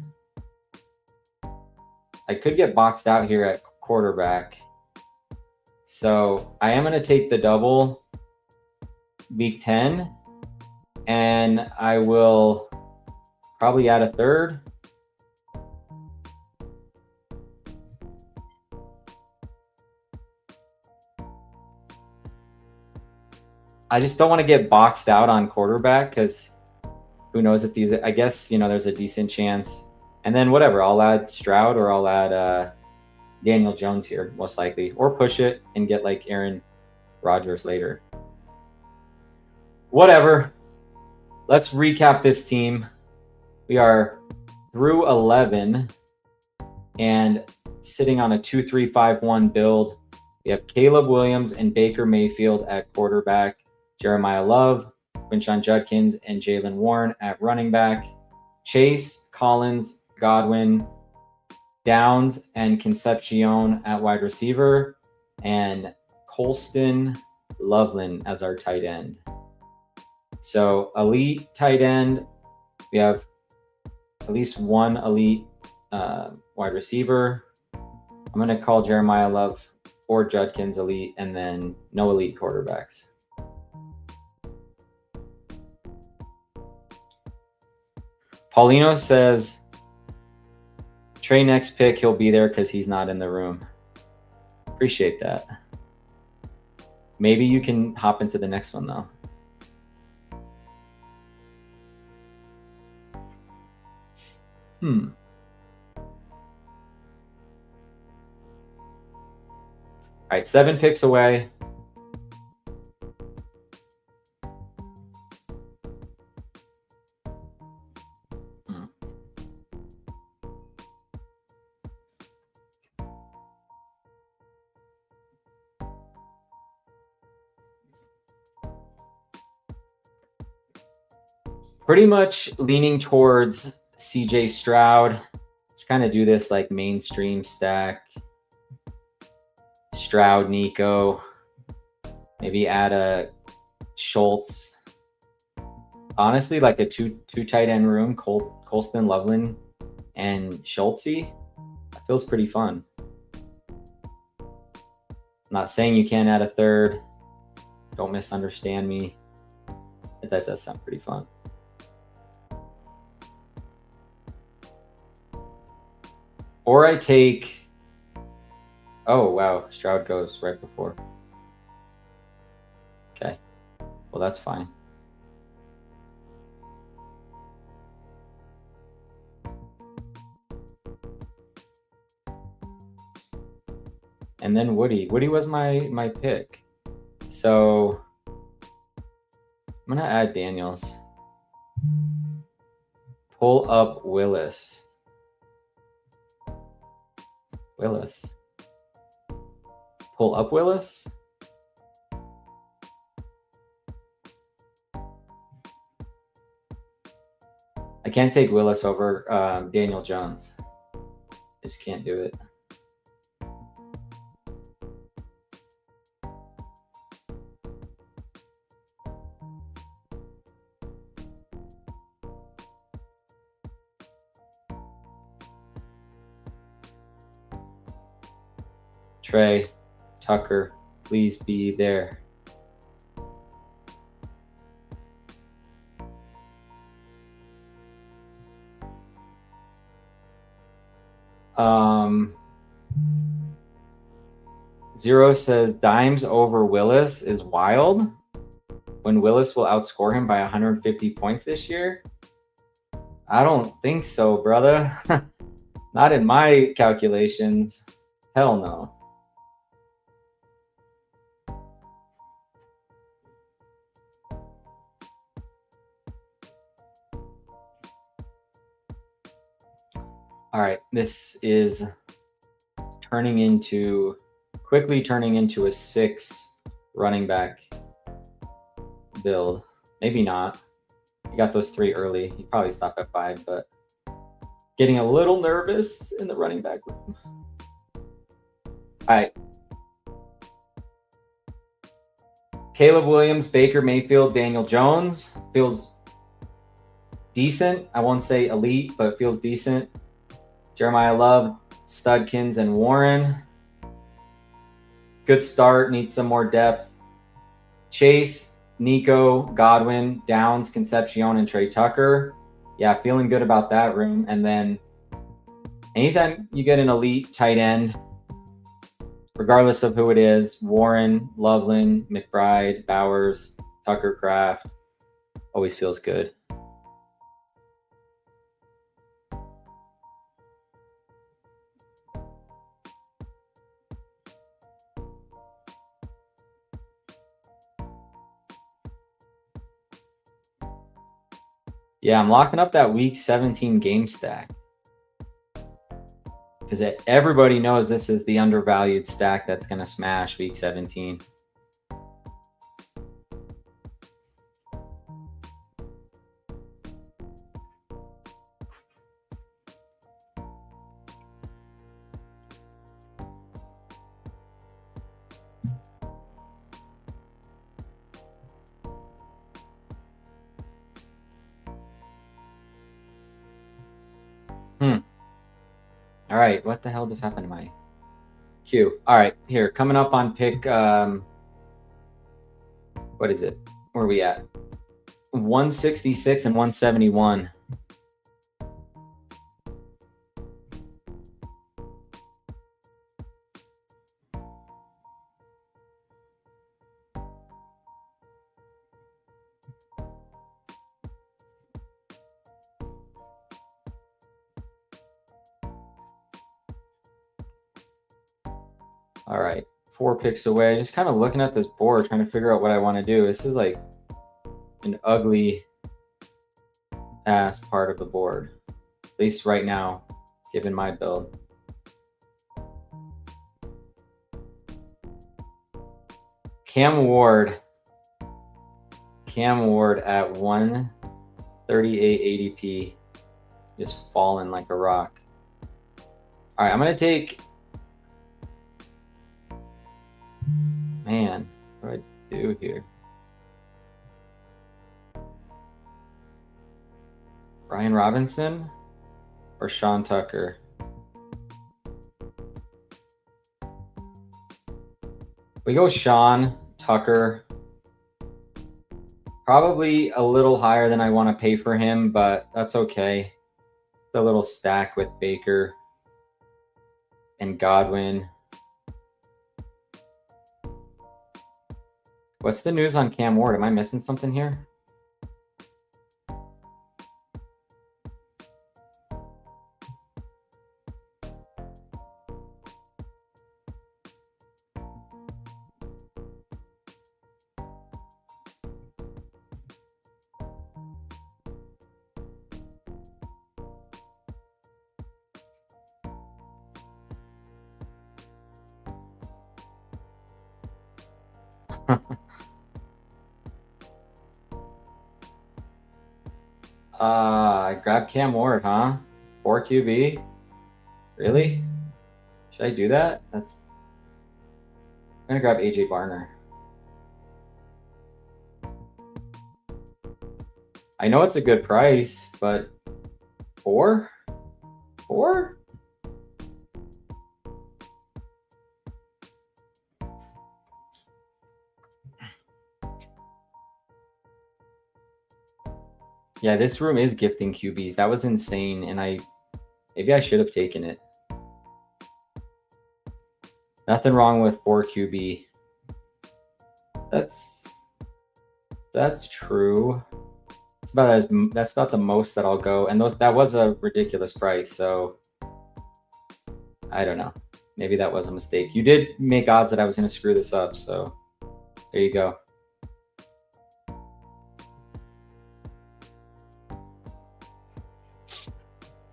I could get boxed out here at quarterback. So I am going to take the double week 10, and I will probably add a third. I just don't want to get boxed out on quarterback because who knows if these, I guess, there's a decent chance. And then whatever, I'll add Stroud or I'll add Daniel Jones here, most likely. Or push it and get like Aaron Rodgers later. Whatever. Let's recap this team. We are through 11 and sitting on a 2-3-5-1 build. We have Caleb Williams and Baker Mayfield at quarterback, Jeremiah Love, Quinshon Judkins, and Jaylen Warren at running back, Chase, Collins, Godwin, Downs, and Concepcion at wide receiver, and Colston Loveland as our tight end. So elite tight end, we have at least one elite wide receiver. I'm going to call Jeremiah Love or Judkins elite, and then no elite quarterbacks. Paulino says, Trey next pick, he'll be there because he's not in the room. Appreciate that. Maybe you can hop into the next one, though. All right, 7 picks away. Pretty much leaning towards CJ Stroud. Let's kind of do this like mainstream stack. Stroud, Nico. Maybe add a Schultz. Honestly, like a two tight end room, Colston, Loveland, and Schultzy. That feels pretty fun. I'm not saying you can't add a third. Don't misunderstand me. But that does sound pretty fun. Or I take, oh, wow, Stroud goes right before. Okay, well, that's fine. And then Woody. Woody was my pick. So I'm going to add Daniels. Pull up Willis. Pull up Willis. I can't take Willis over Daniel Jones. Just can't do it. Trey, Tucker, please be there. Zero says Dimes over Willis is wild when Willis will outscore him by 150 points this year. I don't think so, brother. Not in my calculations. Hell no. All right, this is quickly turning into a 6 running back build. Maybe not. You got those 3 early. You probably stop at 5, but getting a little nervous in the running back room. All right. Caleb Williams, Baker Mayfield, Daniel Jones. Feels decent. I won't say elite, but it feels decent. Jeremiah Love, Studkins, and Warren. Good start. Needs some more depth. Chase, Nico, Godwin, Downs, Concepcion, and Trey Tucker. Yeah, feeling good about that room. And then anytime you get an elite tight end, regardless of who it is, Warren, Loveland, McBride, Bowers, Tucker, Kraft, always feels good. Yeah, I'm locking up that week 17 game stack. Because everybody knows this is the undervalued stack that's going to smash week 17. All right, what the hell just happened to my queue? All right, here, coming up on pick, what is it? Where are we at? 166 and 171. All right, 4 picks away. Just kind of looking at this board, trying to figure out what I want to do. This is like an ugly ass part of the board, at least right now, given my build. Cam Ward at 138 ADP, just falling like a rock. All right, I'm gonna take. Man, what do I do here? Brian Robinson or Sean Tucker? We go Sean Tucker. Probably a little higher than I want to pay for him, but that's okay. The little stack with Baker and Godwin. What's the news on Cam Ward? Am I missing something here? I grabbed Cam Ward, huh? 4 QB? Really? Should I do that? I'm gonna grab AJ Barner. I know it's a good price, but 4? 4? Yeah, this room is gifting QBs. That was insane, and maybe I should have taken it. Nothing wrong with 4 QB. That's true. That's about the most that I'll go, and that was a ridiculous price. So I don't know. Maybe that was a mistake. You did make odds that I was going to screw this up, so there you go.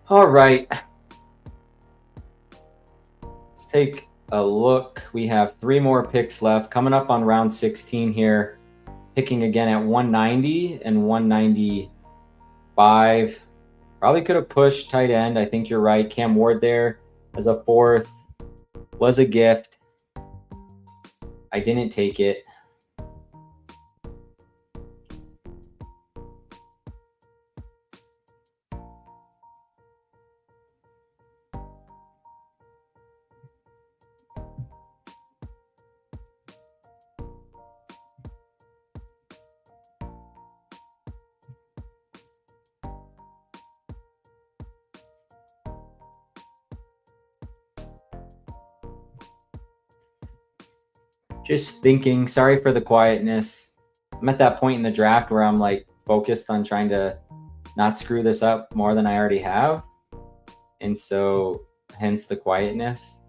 All right. Let's take a look. We have 3 more picks left. Coming up on round 16 here. Picking again at 190 and 195. Probably could have pushed tight end. I think you're right. Cam Ward there as a 4th was a gift. I didn't take it. Just thinking, sorry for the quietness. I'm at that point in the draft where I'm like focused on trying to not screw this up more than I already have. And so hence the quietness.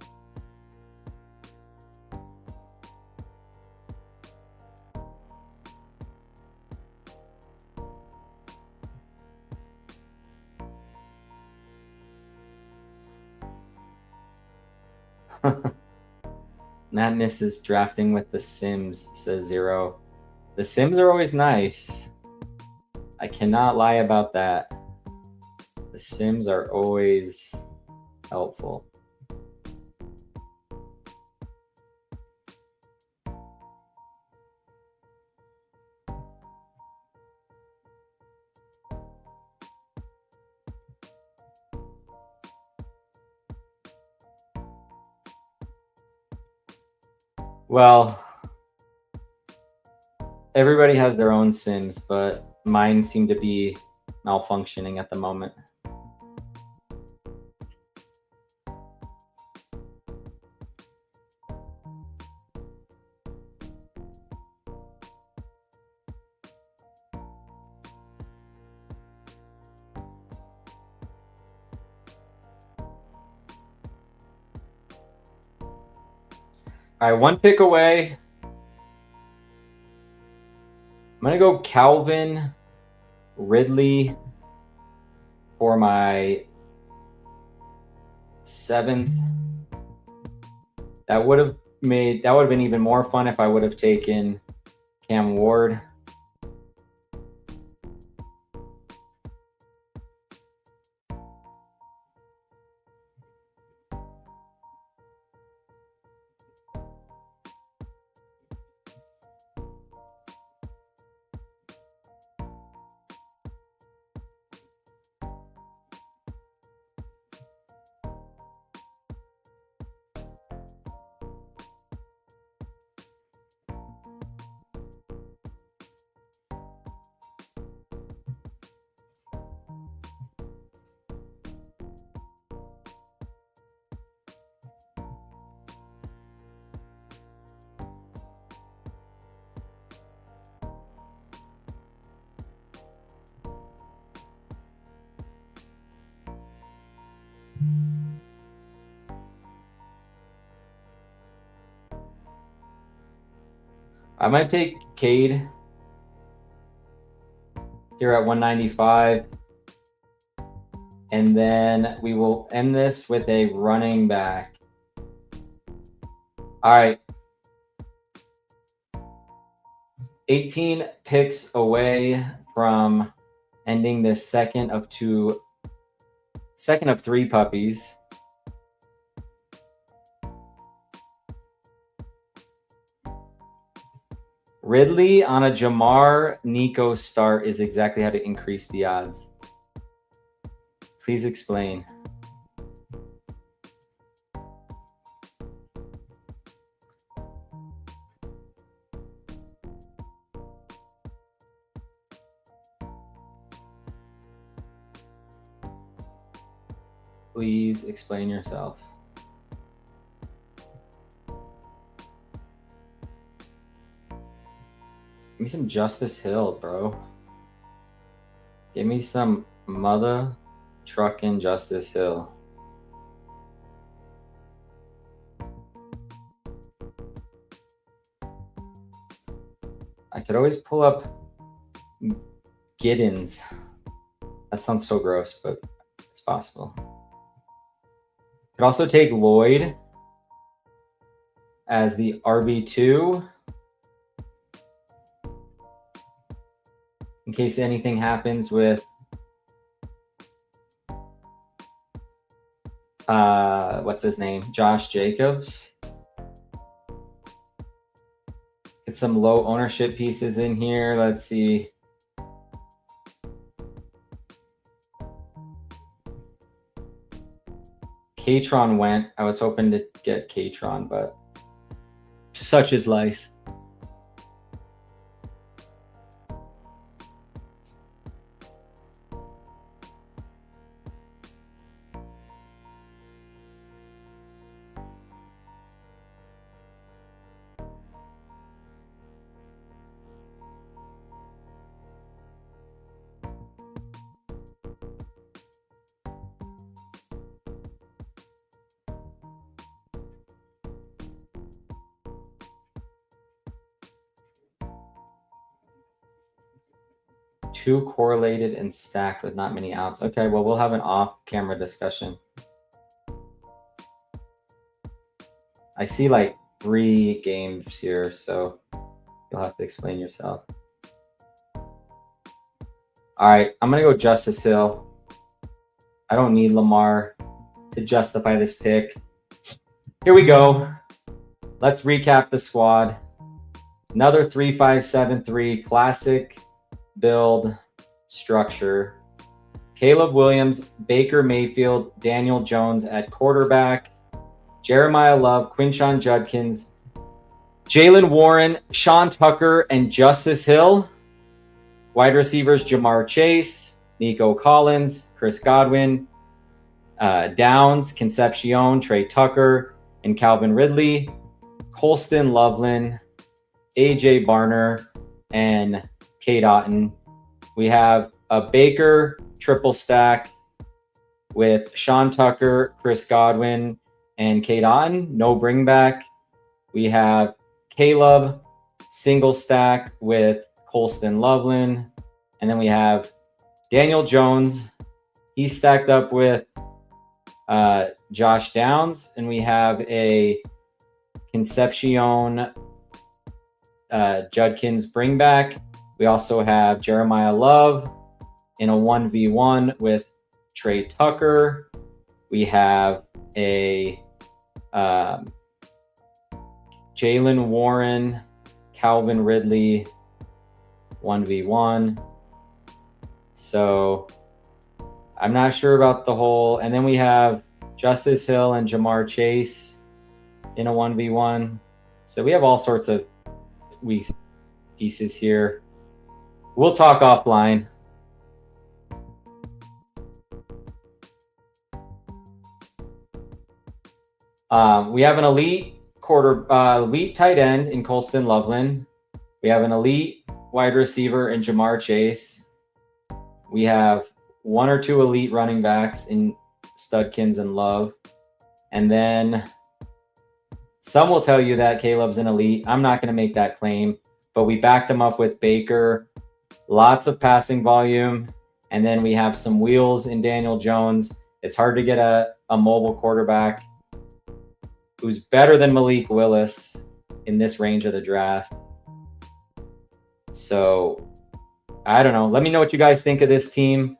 Matt misses drafting with the Sims, says Zero. The Sims are always nice. I cannot lie about that. The Sims are always helpful. Well, everybody has their own Sims, but mine seem to be malfunctioning at the moment. All right, one pick away. I'm going to go Calvin Ridley for my 7th. That would have been even more fun if I would have taken Cam Ward. I might take Cade here at 195. And then we will end this with a running back. All right. 18 picks away from ending this second of 3 puppies. Ridley on a Jamar Nico start is exactly how to increase the odds. Please explain. Please explain yourself. Give me some Justice Hill, bro. Give me some mother truckin' Justice Hill. I could always pull up Giddens. That sounds so gross, but it's possible. Could also take Lloyd as the RB2 in case anything happens with what's his name? Josh Jacobs. Get some low ownership pieces in here. Let's see. Katron went. I was hoping to get Katron, but such is life. Too correlated and stacked with not many outs. Okay, well, we'll have an off-camera discussion. I see like 3 games here, so you'll have to explain yourself. All right, I'm going to go Justice Hill. I don't need Lamar to justify this pick. Here we go. Let's recap the squad. Another 3-5-7-3 classic build structure. Caleb Williams, Baker Mayfield, Daniel Jones at quarterback, Jeremiah Love, Quinshon Judkins, Jaylen Warren, Sean Tucker, and Justice Hill. Wide receivers, Jamar Chase, Nico Collins, Chris Godwin, Downs, Concepcion, Trey Tucker, and Calvin Ridley, Colston Loveland, AJ Barner, and Cade Otton. We have a Baker triple stack with Sean Tucker, Chris Godwin, and Cade Otton. No bring back. We have Caleb single stack with Colston Loveland. And then we have Daniel Jones. He's stacked up with Josh Downs. And we have a Concepcion Judkins bringback. We also have Jeremiah Love in a 1v1 with Trey Tucker. We have a Jalen Warren, Calvin Ridley, 1v1. So I'm not sure about the whole. And then we have Justice Hill and Jamar Chase in a 1v1. So we have all sorts of weak pieces here. We'll talk offline. We have an elite tight end in Colston Loveland. We have an elite wide receiver in Jamar Chase. We have one or two elite running backs in Studkins and Love. And then some will tell you that Caleb's an elite. I'm not going to make that claim, but we backed him up with Baker. Lots of passing volume. And then we have some wheels in Daniel Jones. It's hard to get a mobile quarterback who's better than Malik Willis in this range of the draft. So I don't know. Let me know what you guys think of this team.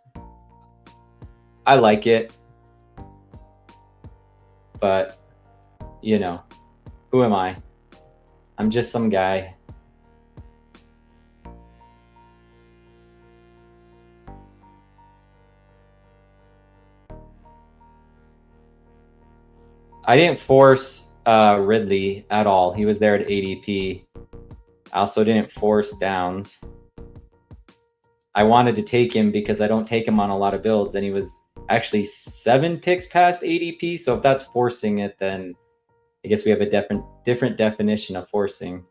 I like it. But, you know, who am I? I'm just some guy. I didn't force Ridley at all. He was there at ADP. I also didn't force Downs. I wanted to take him because I don't take him on a lot of builds, and he was actually 7 picks past ADP. So if that's forcing it, then I guess we have a different definition of forcing.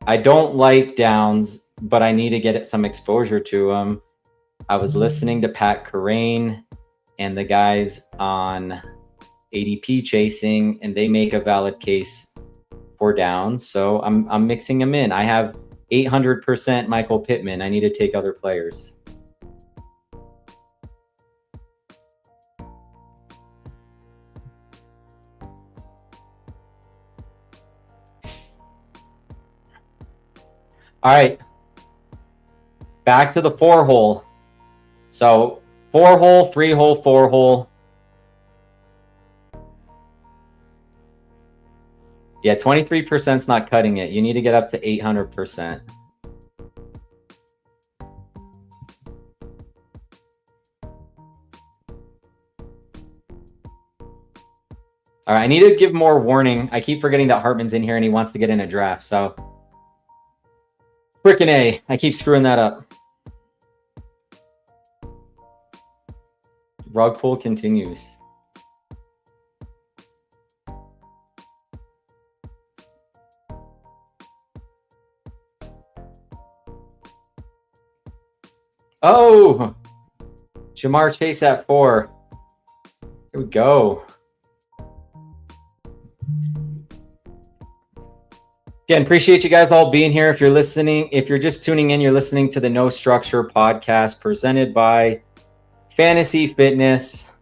I don't like Downs, but I need to get some exposure to him. I was listening to Pat Kerrane and the guys on ADP chasing, and they make a valid case for Downs. So I'm mixing them in. I have 800% Michael Pittman. I need to take other players. All right. Back to the 4-hole. So 4-hole, 3-hole, 4-hole. Yeah, 23% is not cutting it. You need to get up to 800%. All right, I need to give more warning. I keep forgetting that Hartman's in here and he wants to get in a draft. So, frickin' A. I keep screwing that up. Rug pull continues. Oh, Jamar Chase at 4. Here we go. Again, appreciate you guys all being here. If you're listening, if you're just tuning in, you're listening to the No Structure podcast presented by Fantasy Fitness.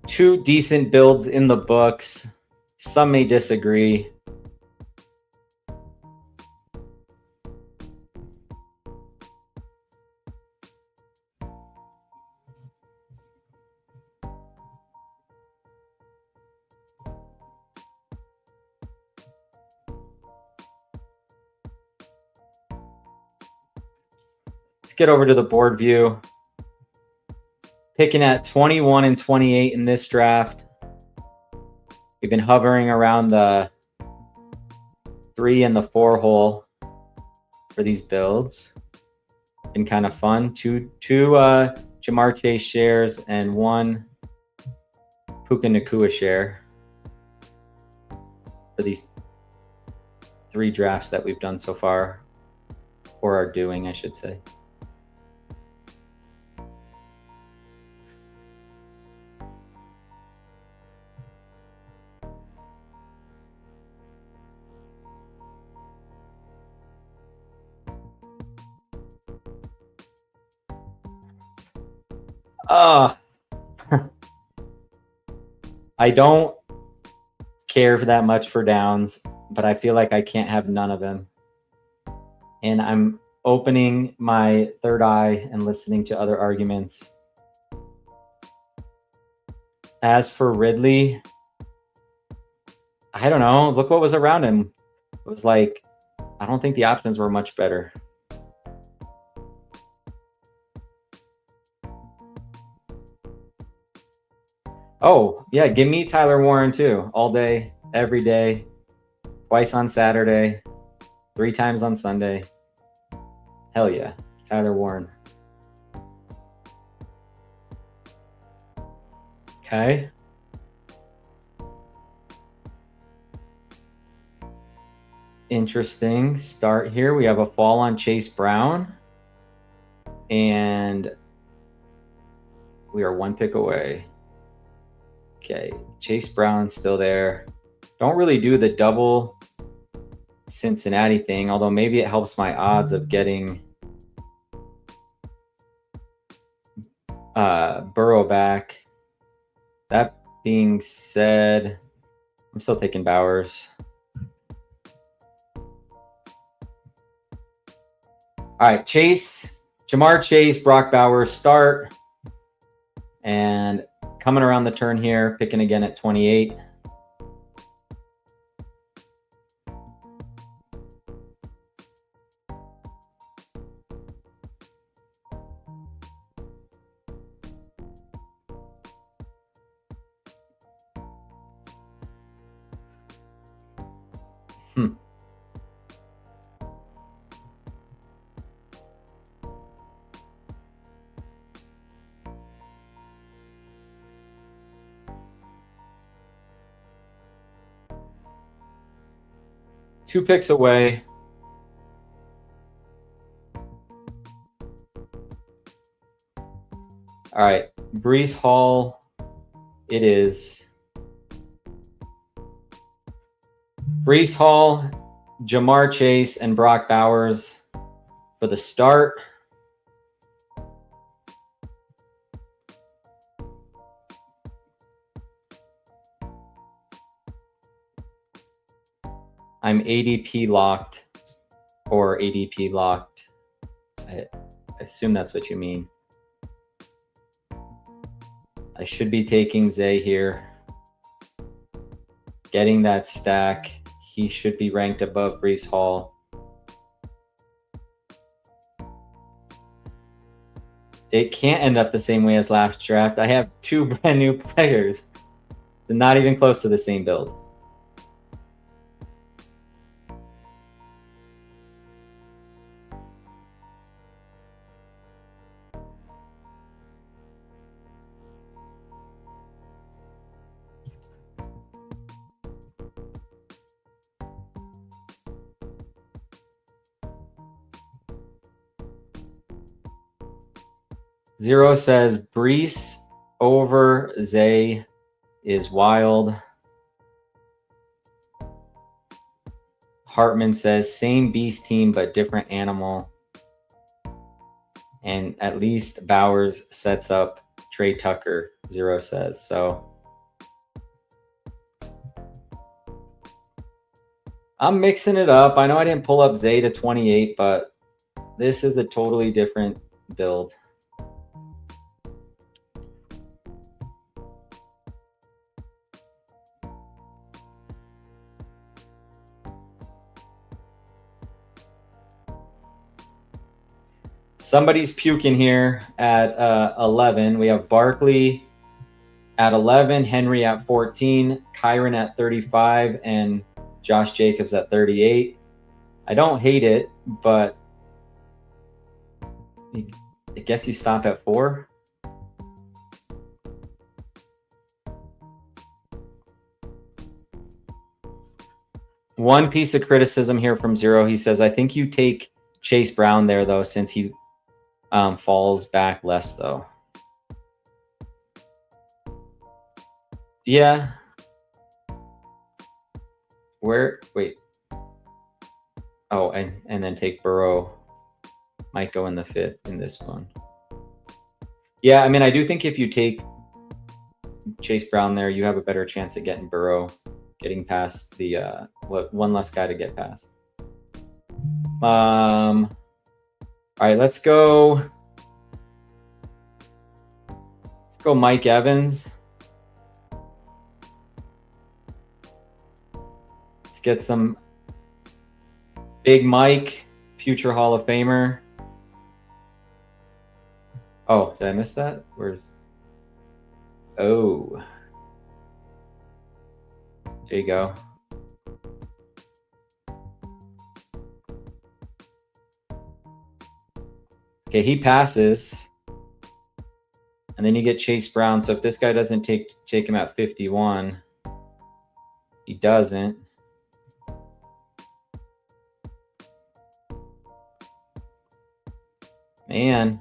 Two decent builds in the books. Some may disagree. Let's get over to the board view. Picking at 21 and 28 in this draft. We've been hovering around the 3 and the 4 hole for these builds. Been kind of fun. Two Jamar Chase shares and one Puka Nacua share for these 3 drafts that we've done so far, or are doing, I should say. I don't care that much for Downs, but I feel like I can't have none of them. And I'm opening my third eye and listening to other arguments. As for Ridley, I don't know. Look what was around him. It was like, I don't think the options were much better. Oh, yeah, give me Tyler Warren too. All day, every day, twice on Saturday, 3 times on Sunday. Hell yeah, Tyler Warren. Okay. Interesting start here. We have a fall on Chase Brown. And we are 1 pick away. Okay, Chase Brown's still there. Don't really do the double Cincinnati thing, although maybe it helps my odds of getting Burrow back. That being said, I'm still taking Bowers. All right, Chase, Jamar Chase, Brock Bowers start. And coming around the turn here, picking again at 28. Two picks away. All right, Breece Hall, it is. Breece Hall, Jamar Chase, and Brock Bowers for the start. I'm ADP locked or ADP locked. I assume that's what you mean. I should be taking Zay here. Getting that stack. He should be ranked above Breece Hall. It can't end up the same way as last draft. I have 2 brand new players. They're not even close to the same build. Zero says Breece over Zay is wild. Hartman says same beast team but different animal. And at least Bowers sets up Trey Tucker, Zero says. So I'm mixing it up. I know I didn't pull up Zay to 28, but this is a totally different build. Somebody's puking here at 11. We have Barkley at 11, Henry at 14, Kyron at 35, and Josh Jacobs at 38. I don't hate it, but I guess you stop at 4. One piece of criticism here from Zero. He says, I think you take Chase Brown there, though, since he falls back less, though. Yeah. Wait. Oh, and then take Burrow. Might go in the 5th in this one. Yeah, I mean, I do think if you take Chase Brown there, you have a better chance at getting Burrow, getting past the one less guy to get past. All right, let's go Mike Evans. Let's get some Big Mike, future Hall of Famer. Oh, did I miss that? Oh. There you go. Okay, he passes. And then you get Chase Brown. So if this guy doesn't take him at 51, he doesn't. Man,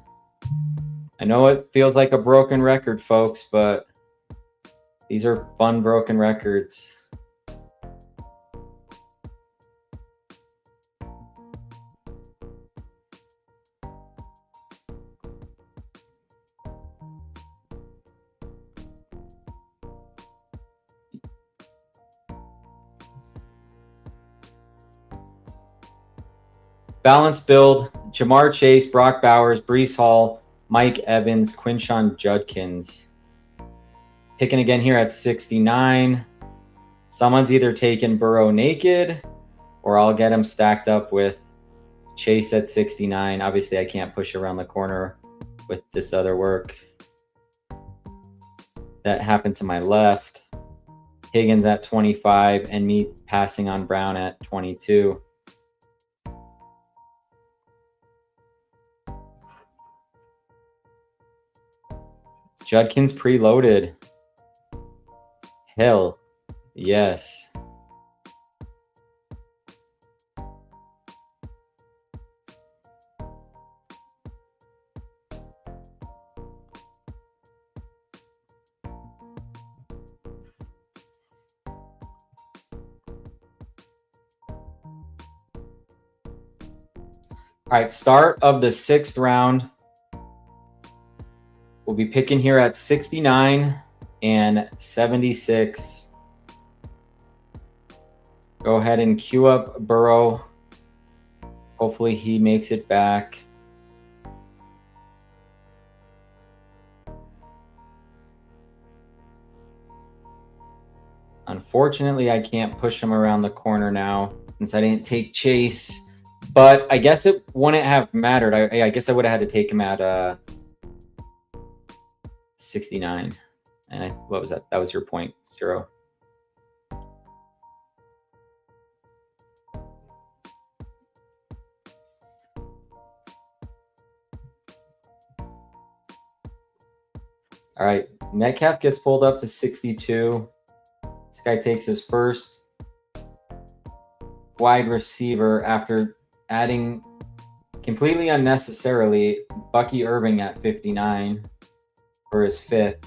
I know it feels like a broken record, folks, but these are fun broken records. Balanced build: Jamar Chase, Brock Bowers, Breece Hall, Mike Evans, Quinshon Judkins. Picking again here at 69. Someone's either taking Burrow naked, or I'll get him stacked up with Chase at 69. Obviously, I can't push around the corner with this other work. That happened to my left. Higgins at 25, and me passing on Brown at 22. Judkins preloaded. Hell yes. All right, start of the 6th round. We'll be picking here at 69 and 76. Go ahead and queue up Burrow. Hopefully he makes it back. Unfortunately, I can't push him around the corner now since I didn't take Chase. But I guess it wouldn't have mattered. I guess I would have had to take him at 69. And what was that? That was your point, Zero. All right, Metcalf gets pulled up to 62. This guy takes his first wide receiver after adding completely unnecessarily Bucky Irving at 59 for his 5th.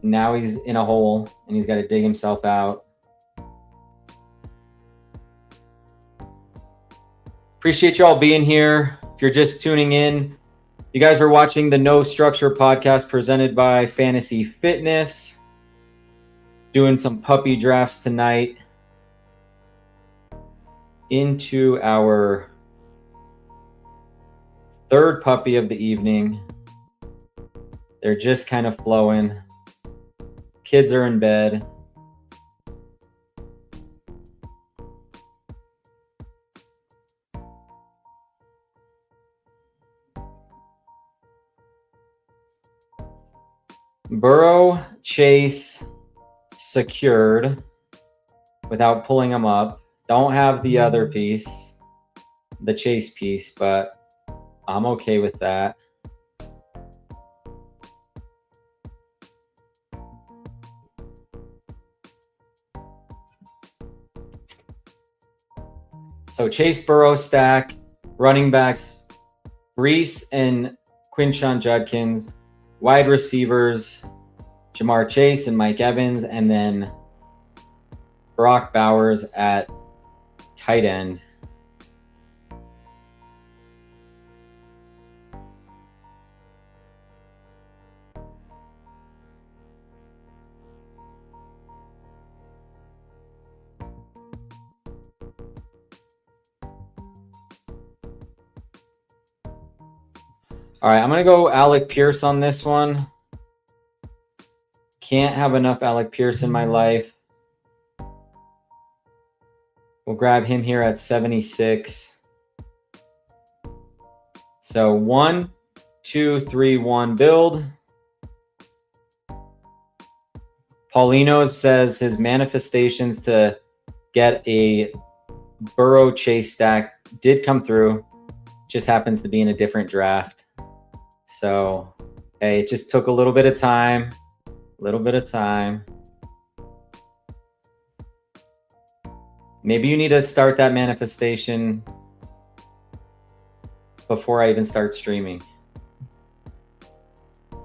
Now he's in a hole and he's got to dig himself out. Appreciate y'all being here. If you're just tuning in, you guys are watching the No Structure podcast presented by Fantasy Fitness. Doing some puppy drafts tonight into our 3rd puppy of the evening. They're just kind of flowing. Kids are in bed. Burrow, Chase, secured without pulling them up. Don't have the other piece, the Chase piece, but I'm okay with that. So Chase Burrow stack, running backs, Brees and Quinshon Judkins, wide receivers, Jamar Chase and Mike Evans, and then Brock Bowers at tight end. All right, I'm going to go Alec Pierce on this one. Can't have enough Alec Pierce in my life. We'll grab him here at 76. So 1, 2, 3, 1 build. Paulino says his manifestations to get a Burrow Chase stack did come through. Just happens to be in a different draft. So, hey, it just took a little bit of time. Maybe you need to start that manifestation before I even start streaming. All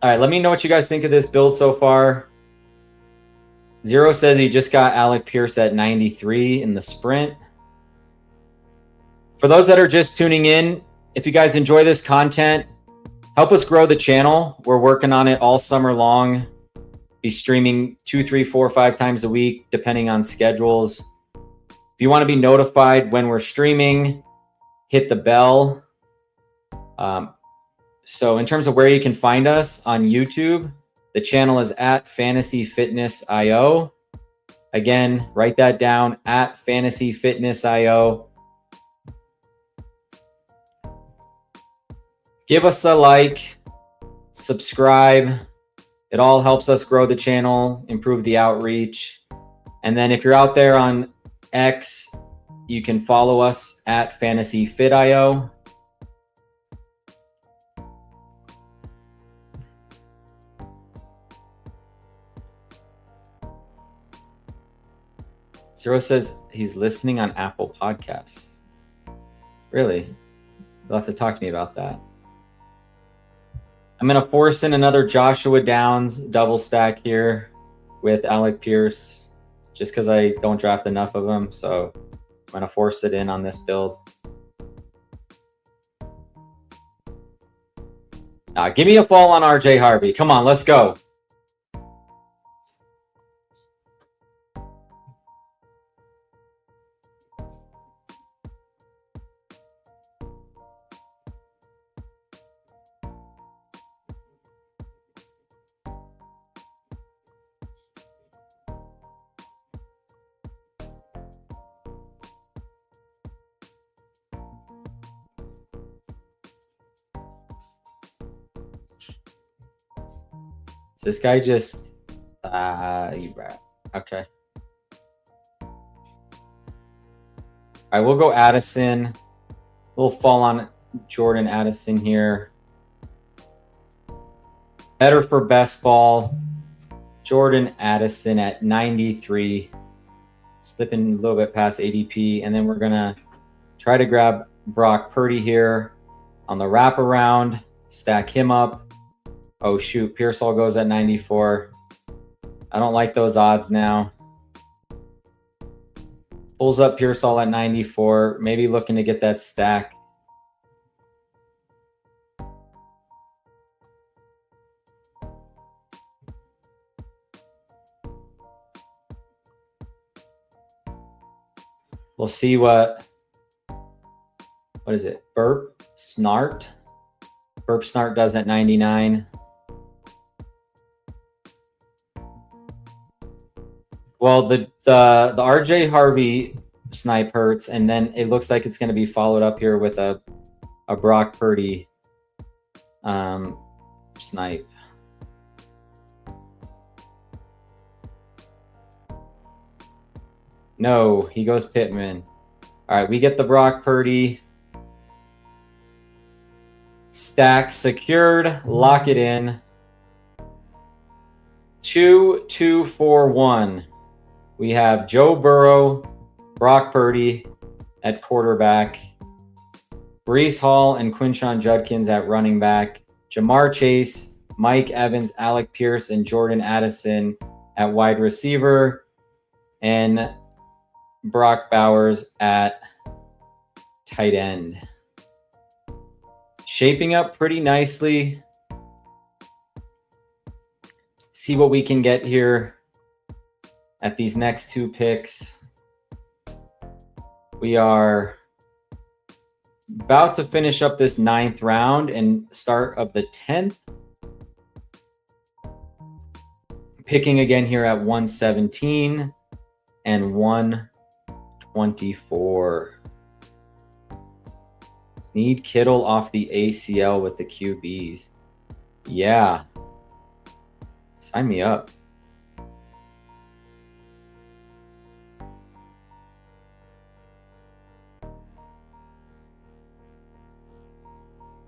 right, let me know what you guys think of this build so far. Zero says he just got Alec Pierce at 93 in the sprint. For those that are just tuning in, if you guys enjoy this content, help us grow the channel. We're working on it all summer long. Be streaming 2, 3, 4, 5 times a week, depending on schedules. If you want to be notified when we're streaming, hit the bell. So in terms of where you can find us on YouTube, the channel is at Fantasy Fitness IO. Again, write that down, at Fantasy Fitness IO. Give us a like, subscribe. It all helps us grow the channel, improve the outreach. And then if you're out there on X, you can follow us at Fantasy Fit IO. Zero says he's listening on Apple Podcasts. Really? You'll have to talk to me about that. I'm going to force in another Joshua Downs double stack here with Alec Pierce, just because I don't draft enough of them. So I'm going to force it in on this build. Now, give me a fall on RJ Harvey. Come on, let's go. This guy just, okay. All right, we'll go Addison. We'll fall on Jordan Addison here. Better for best ball. Jordan Addison at 93. Slipping a little bit past ADP. And then we're going to try to grab Brock Purdy here on the wraparound. Stack him up. Oh, shoot. Pearsall goes at 94. I don't like those odds now. Pulls up Pearsall at 94. Maybe looking to get that stack. We'll see what is it? Burp Snart. Burp Snart does at 99. Well, the RJ Harvey snipe hurts, and then it looks like it's going to be followed up here with a Brock Purdy snipe. No, he goes Pittman. All right, we get the Brock Purdy stack secured. Lock it in. 2, 2, 4, 1. We have Joe Burrow, Brock Purdy at quarterback, Breece Hall and Quinshon Judkins at running back, Jamar Chase, Mike Evans, Alec Pierce, and Jordan Addison at wide receiver, and Brock Bowers at tight end. Shaping up pretty nicely. See what we can get here at these next 2 picks. We are about to finish up this 9th round and start of the 10th. Picking again here at 117 and 124. Need Kittle off the ACL with the QBs. Yeah. Sign me up.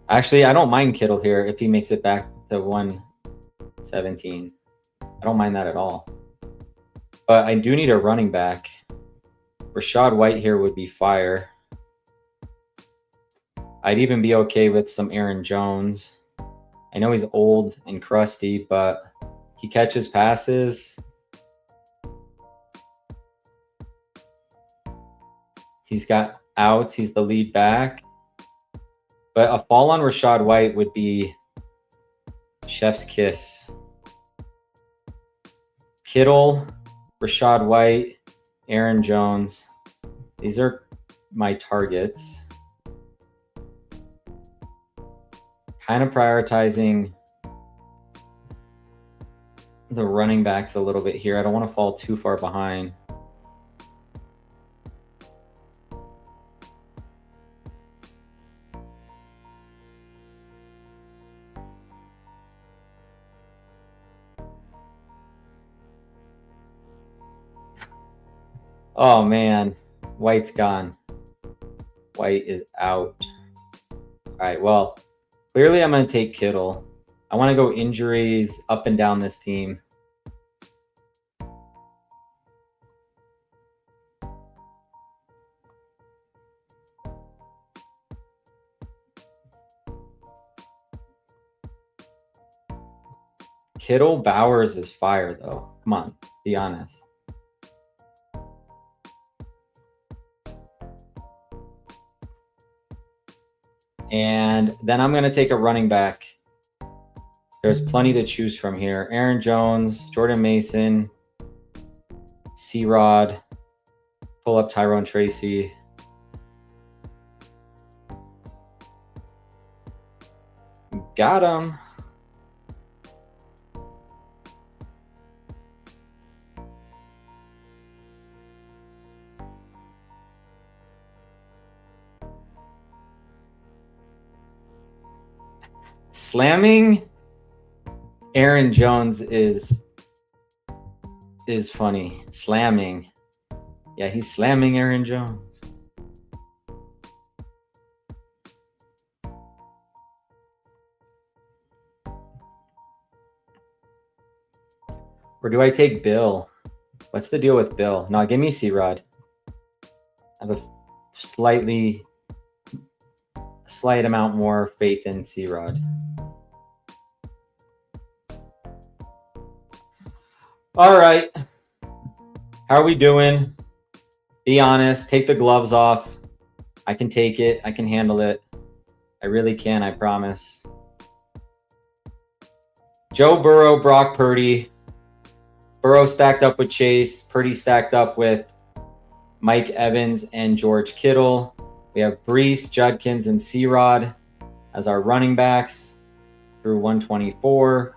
Actually, I don't mind Kittle here if he makes it back to 117. I don't mind that at all. But I do need a running back. Rachaad White here would be fire. I'd even be okay with some Aaron Jones. I know he's old and crusty, but he catches passes. He's got outs. He's the lead back. But a fall on Rachaad White would be chef's kiss. Kittle, Rachaad White, Aaron Jones. These are my targets. Kind of prioritizing the running backs a little bit here. I don't want to fall too far behind. Oh man, White's gone. White is out. All right, well, clearly I'm going to take Kittle. I want to go injuries up and down this team. Kittle Bowers is fire though. Come on, be honest. And then I'm going to take a running back. There's plenty to choose from here. Aaron Jones, Jordan Mason, C-Rod, pull up Tyrone Tracy. Got him. Slamming Aaron Jones is funny. Slamming. Yeah, he's slamming Aaron Jones. Or do I take Bill? What's the deal with Bill? No, give me C-Rod. I have a slight amount more faith in C-Rod. All right. How are we doing? Be honest. Take the gloves off. I can take it. I can handle it. I really can, I promise. Joe Burrow, Brock Purdy. Burrow stacked up with Chase. Purdy stacked up with Mike Evans and George Kittle. We have Breece, Judkins, and C-Rod as our running backs through 124.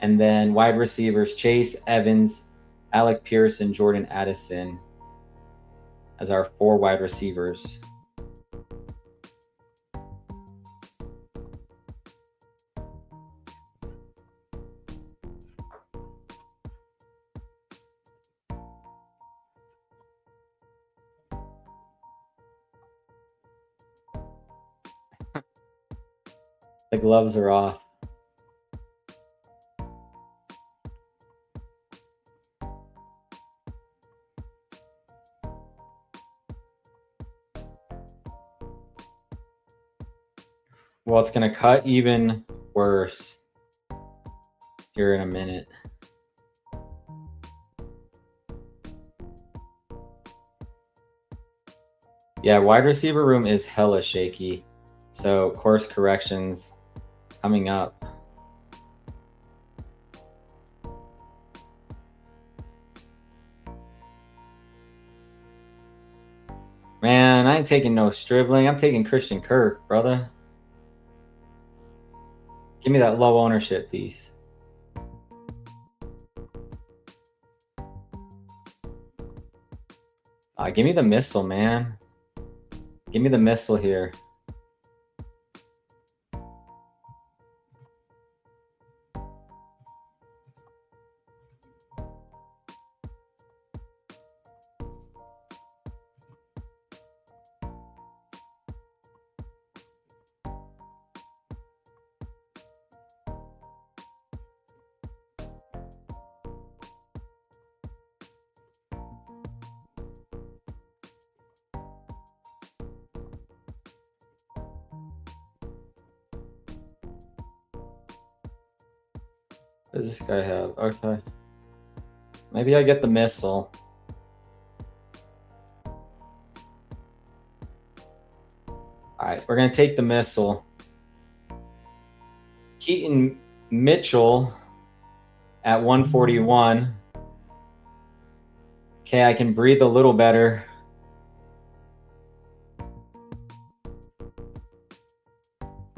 And then wide receivers, Chase, Evans, Alec Pierce, and Jordan Addison as our 4 wide receivers. The gloves are off. Well, it's going to cut even worse here in a minute. Yeah, wide receiver room is hella shaky. So course corrections coming up. Man, I ain't taking no Stribling. I'm taking Christian Kirk, brother. Give me that low ownership piece. Give me the missile, man. Give me the missile here. What does this guy have? Okay. Maybe I get the missile. All right, we're going to take the missile. Keaton Mitchell at 141. Okay, I can breathe a little better.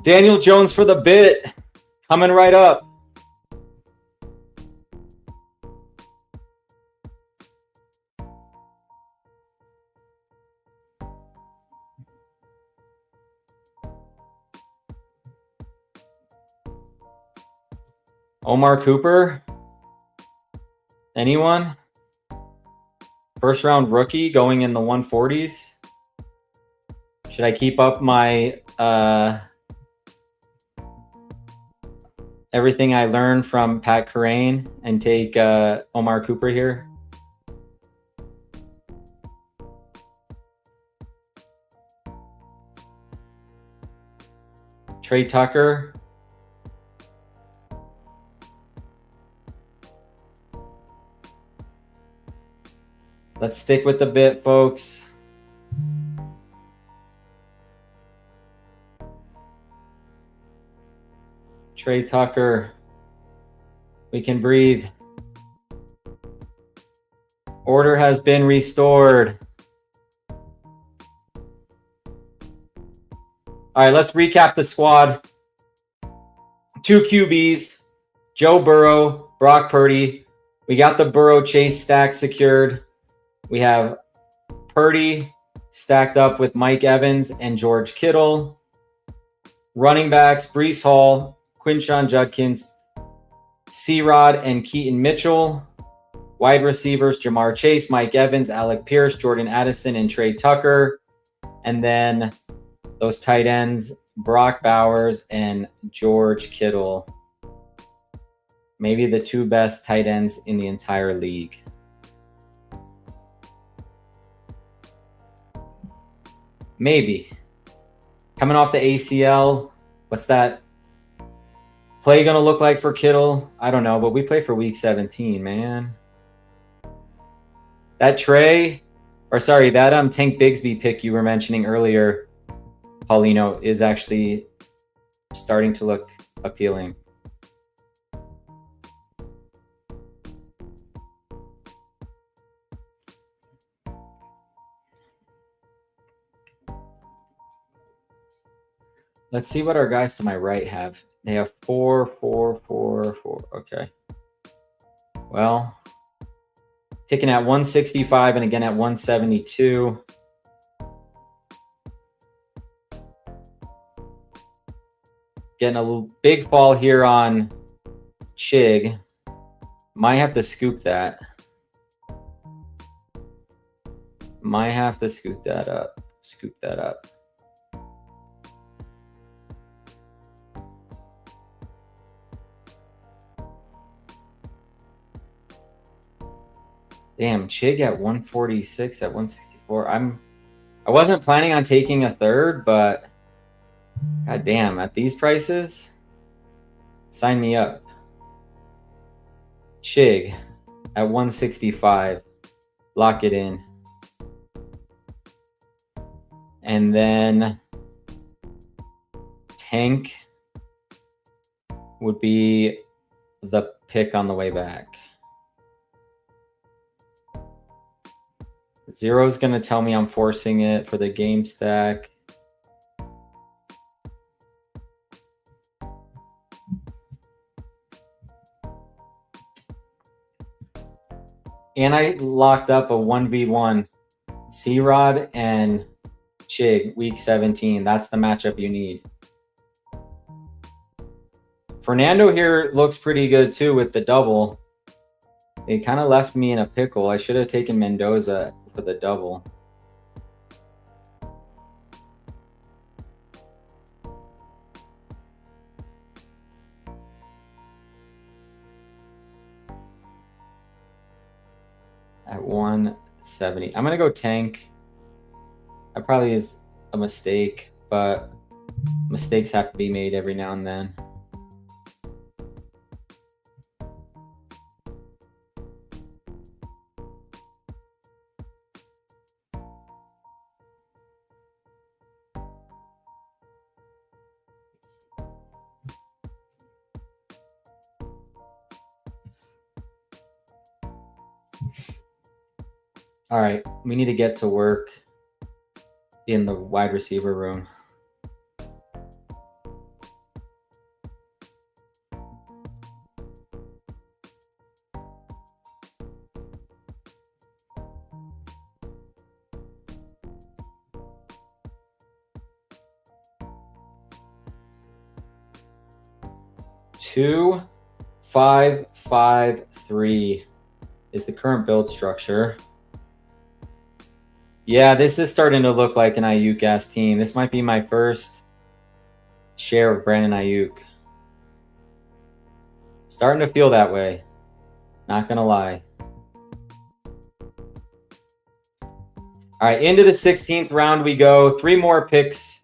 Daniel Jones for the bit. Coming right up. Omar Cooper? Anyone? First round rookie going in the 140s? Should I keep up my everything I learned from Pat Kerrane and take Omar Cooper here? Trey Tucker? Let's stick with the bit, folks. Trey Tucker. We can breathe. Order has been restored. All right, let's recap the squad. 2 QBs, Joe Burrow, Brock Purdy. We got the Burrow Chase stack secured. We have Purdy stacked up with Mike Evans and George Kittle. Running backs, Breece Hall, Quinshon Judkins, C-Rod, and Keaton Mitchell. Wide receivers, Jamar Chase, Mike Evans, Alec Pierce, Jordan Addison, and Trey Tucker. And then those tight ends, Brock Bowers and George Kittle. Maybe the 2 best tight ends in the entire league. Maybe. Coming off the ACL, what's that play going to look like for Kittle? I don't know, but we play for week 17, man. That Tank Bigsby pick you were mentioning earlier, Paulino, is actually starting to look appealing. Let's see what our guys to my right have. They have 4, 4, 4, 4. Okay. Well, picking at 165 and again at 172. Getting a little big fall here on Chig. Might have to scoop that. Might have to scoop that up. Scoop that up. Damn, Chig at 146, at 164. I wasn't planning on taking a third, but God damn, at these prices, sign me up. Chig at 165. Lock it in. And then Tank would be the pick on the way back. Zero's going to tell me I'm forcing it for the game stack. And I locked up a 1v1 C-Rod and Chig week 17. That's the matchup you need. Fernando here looks pretty good too with the double. It kind of left me in a pickle. I should have taken Mendoza for the double. At 170. I'm going to go Tank. That probably is a mistake, but mistakes have to be made every now and then. All right, we need to get to work in the wide receiver room. Two, 5, 5, 3 is the current build structure. Yeah, this is starting to look like an Ayuk-ass team. This might be my first share of Brandon Ayuk. Starting to feel that way. Not going to lie. All right, into the 16th round we go. 3 more picks.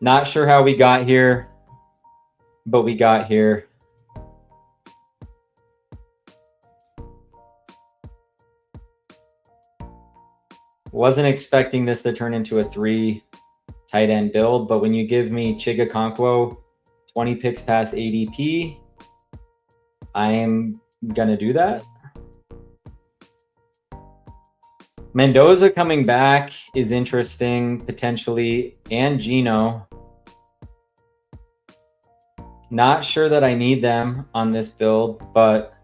Not sure how we got here, but we got here. Wasn't expecting this to turn into a 3 tight end build, but when you give me Chig Okonkwo 20 picks past ADP, I am going to do that. Mendoza coming back is interesting, potentially, and Gino. Not sure that I need them on this build, but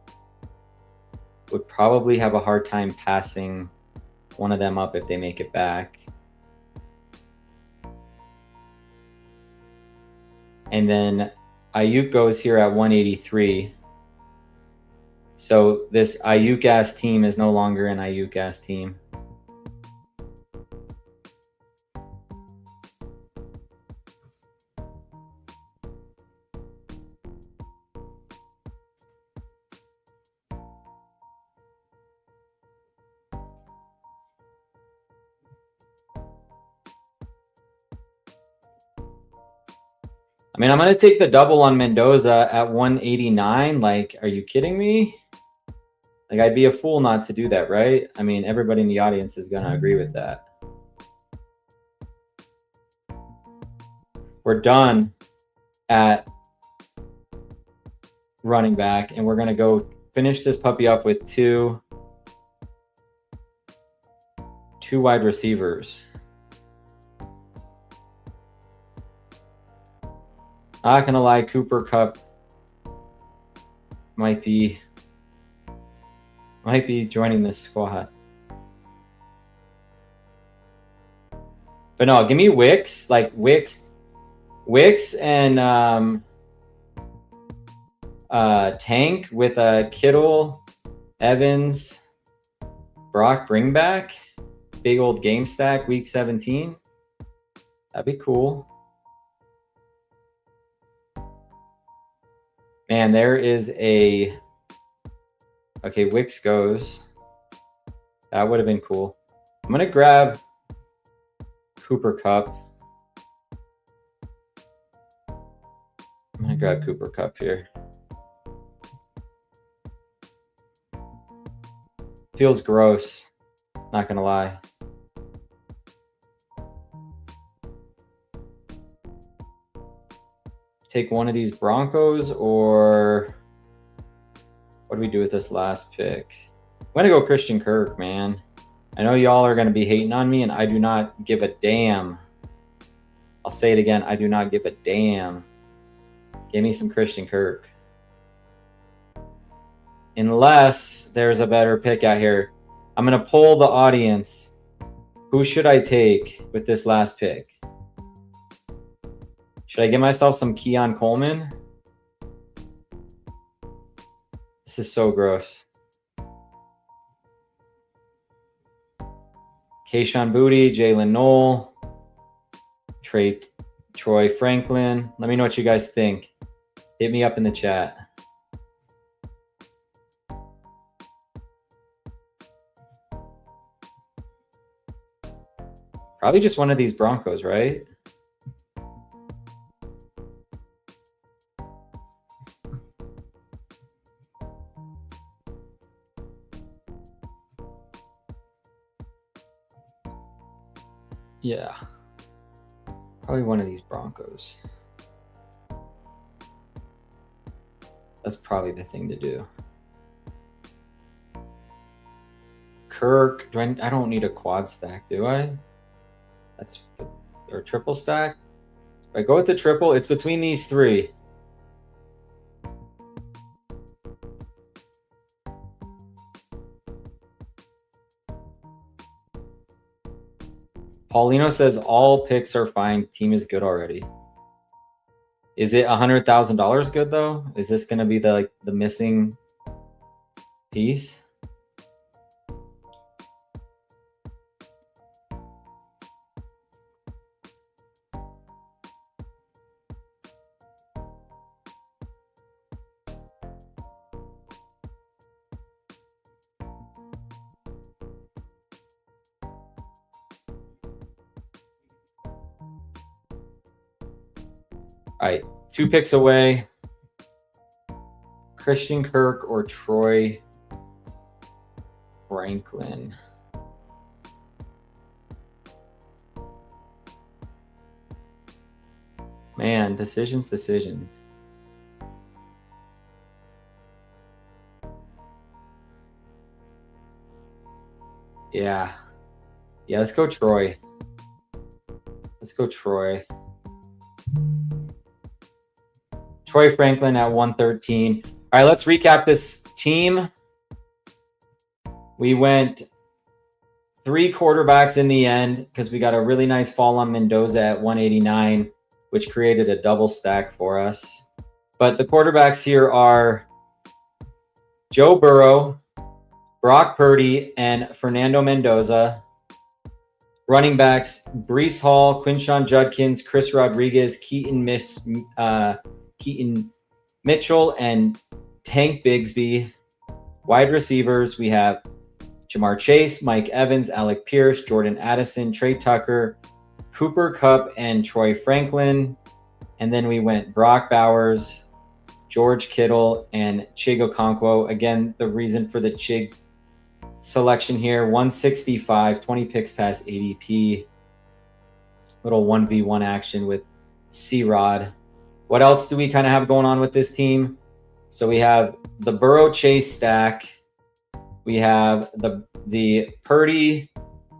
would probably have a hard time passing one of them up if they make it back. And then Ayuk goes here at 183. So this Ayuk-ass team is no longer an Ayuk-ass team. I mean, I'm going to take the double on Mendoza at 189. Like, are you kidding me? Like, I'd be a fool not to do that, right? I mean, everybody in the audience is going to agree with that. We're done at running back, and we're going to go finish this puppy up with two wide receivers. Not gonna lie, Cooper Kupp might be joining this squad. But no, give me Wicks, like Wicks and Tank with a Kittle, Evans, Brock bring back, big old game stack week 17. That'd be cool. Man, there is a... Okay, Wicks goes. That would have been cool. I'm going to grab Cooper Kupp. I'm going to grab Cooper Kupp here. Feels gross. Not going to lie. Take one of these Broncos, or what do we do with this last pick? I'm going to go Christian Kirk, man. I know y'all are going to be hating on me, and I do not give a damn. I'll say it again. I do not give a damn. Give me some Christian Kirk. Unless there's a better pick out here. I'm going to poll the audience. Who should I take with this last pick? Should I give myself some Keon Coleman? This is so gross. Kayshon Boutte, Jalen Noel, Troy Franklin. Let me know what you guys think. Hit me up in the chat. Probably just one of these Broncos, right? Yeah. Probably one of these Broncos. That's probably the thing to do. Kirk. I don't need a quad stack, do I? Or triple stack. If I go with the triple, it's between these three. Paulino says all picks are fine. Team is good already. Is it $100,000 good though? Is this going to be the missing piece? All right, 2 picks away. Christian Kirk or Troy Franklin. Man, decisions. Yeah, let's go Troy. Troy Franklin at 113. All right, let's recap this team. We went 3 quarterbacks in the end because we got a really nice fall on Mendoza at 189, which created a double stack for us. But the quarterbacks here are Joe Burrow, Brock Purdy, and Fernando Mendoza. Running backs, Breece Hall, Quinshon Judkins, Chris Rodriguez, Keaton Mitchell, and Tank Bigsby. Wide receivers, we have Jamar Chase, Mike Evans, Alec Pierce, Jordan Addison, Trey Tucker, Cooper Kupp, and Troy Franklin. And then we went Brock Bowers, George Kittle, and Chig Okonkwo. Again, the reason for the Chig selection here, 165, 20 picks past ADP. Little 1v1 action with C-Rod. What else do we kind of have going on with this team? So we have the Burrow Chase stack. We have the Purdy,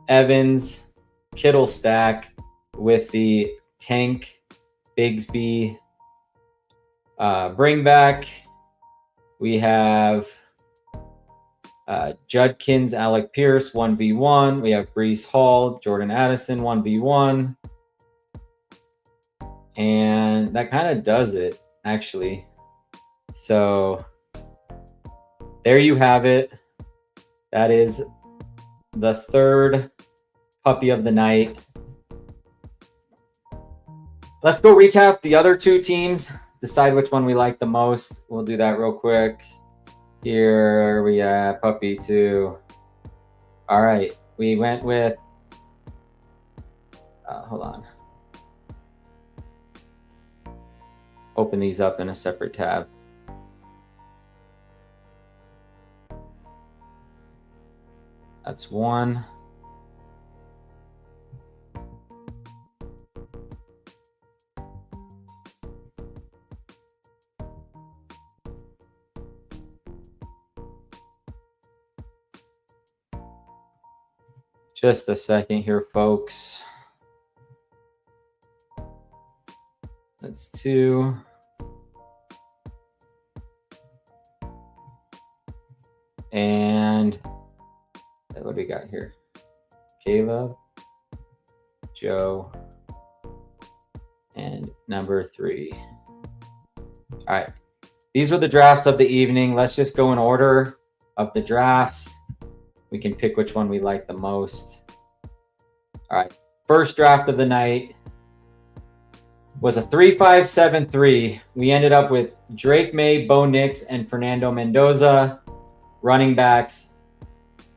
Evans, Kittle stack with the Tank, Bigsby bring back. We have Judkins, Alec Pierce, 1v1. We have Breece Hall, Jordan Addison, 1v1. And that kind of does it, actually. So there you have it. That is the 3rd puppy of the night. Let's go recap the other 2 teams, decide which one we like the most. We'll do that real quick. Here we have puppy 2. All right. We went with, hold on. Open these up in a separate tab. That's one. Just a second here, folks. That's two. And what do we got here? Caleb, Joe, and number three. All right. These were the drafts of the evening. Let's just go in order of the drafts. We can pick which one we like the most. All right. First draft of the night was a 3-5-7-3. We ended up with Drake May, Bo Nix, and Fernando Mendoza. Running backs,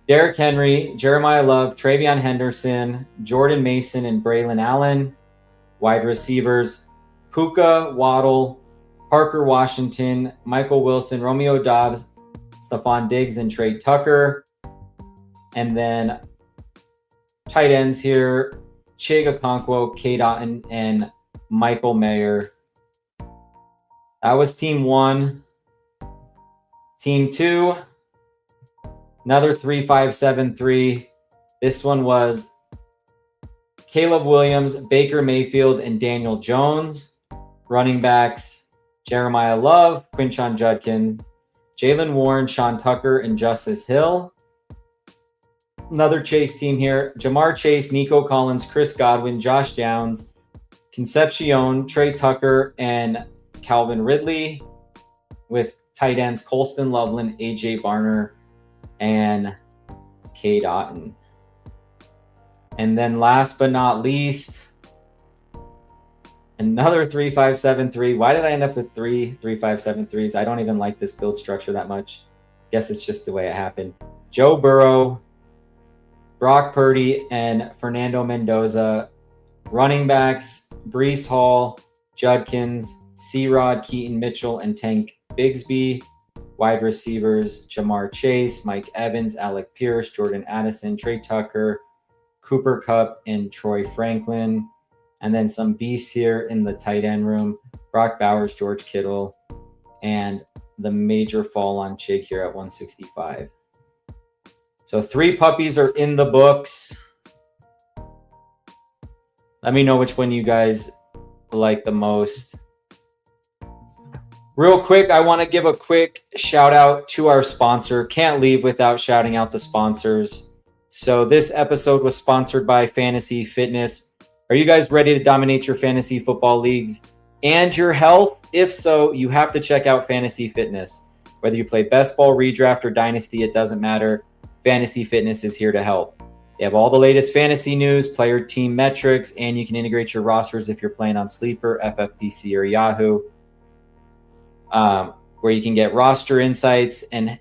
Derrick Henry, Jeremiah Love, Travion Henderson, Jordan Mason, and Braylon Allen. Wide receivers, Puka, Waddle, Parker Washington, Michael Wilson, Romeo Doubs, Stephon Diggs, and Trey Tucker. And then tight ends here, Chig Okonkwo, Cade Otton, and Michael Mayer. That was team one. Team two, another 3-5-7-3. This one was Caleb Williams, Baker Mayfield, and Daniel Jones. Running backs, Jeremiah Love, Quinshon Judkins, Jaylen Warren, Sean Tucker, and Justice Hill. Another Chase team here, Jamar Chase, Nico Collins, Chris Godwin, Josh Downs, Concepcion, Trey Tucker, and Calvin Ridley, with tight ends Colston Loveland, AJ Barner, and Cade Otton. And then last but not least, another 3-5-7-3. Why did I end up with 3-5-7-3s? I don't even like this build structure that much. Guess it's just the way it happened. Joe Burrow, Brock Purdy, and Fernando Mendoza. Running backs, Breece Hall, Judkins, C-Rod, Keaton Mitchell, and Tank Bigsby. Wide receivers, Jamar Chase, Mike Evans, Alec Pierce, Jordan Addison, Trey Tucker, Cooper Kupp, and Troy Franklin. And then some beasts here in the tight end room, Brock Bowers, George Kittle, and the major fall on Chig here at 165. So 3 puppies are in the books. Let me know which one you guys like the most. Real quick, I want to give a quick shout out to our sponsor. Can't leave without shouting out the sponsors. So this episode was sponsored by Fantasy Fitness. Are you guys ready to dominate your fantasy football leagues and your health? If so, you have to check out Fantasy Fitness. Whether you play best ball, redraft, or dynasty, it doesn't matter. Fantasy Fitness is here to help. They have all the latest fantasy news, player team metrics, and you can integrate your rosters if you're playing on Sleeper, FFPC, or Yahoo, where you can get roster insights and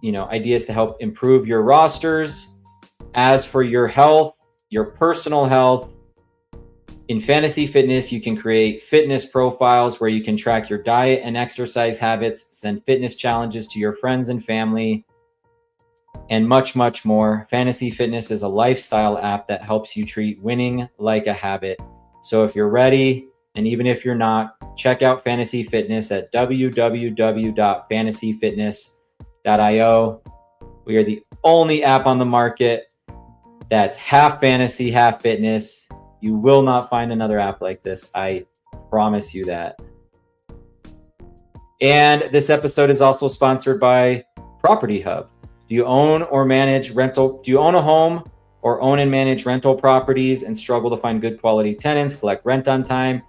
ideas to help improve your rosters. As for your health, your personal health, in Fantasy Fitness, you can create fitness profiles where you can track your diet and exercise habits, send fitness challenges to your friends and family, and much, much more. Fantasy Fitness is a lifestyle app that helps you treat winning like a habit. So if you're ready, and even if you're not, check out Fantasy Fitness at www.fantasyfitness.io. We are the only app on the market that's half fantasy, half fitness. You will not find another app like this. I promise you that. And this episode is also sponsored by Property Hub. Do you own or manage rental? Do you own a home or own and manage rental properties and struggle to find good quality tenants, collect rent on time,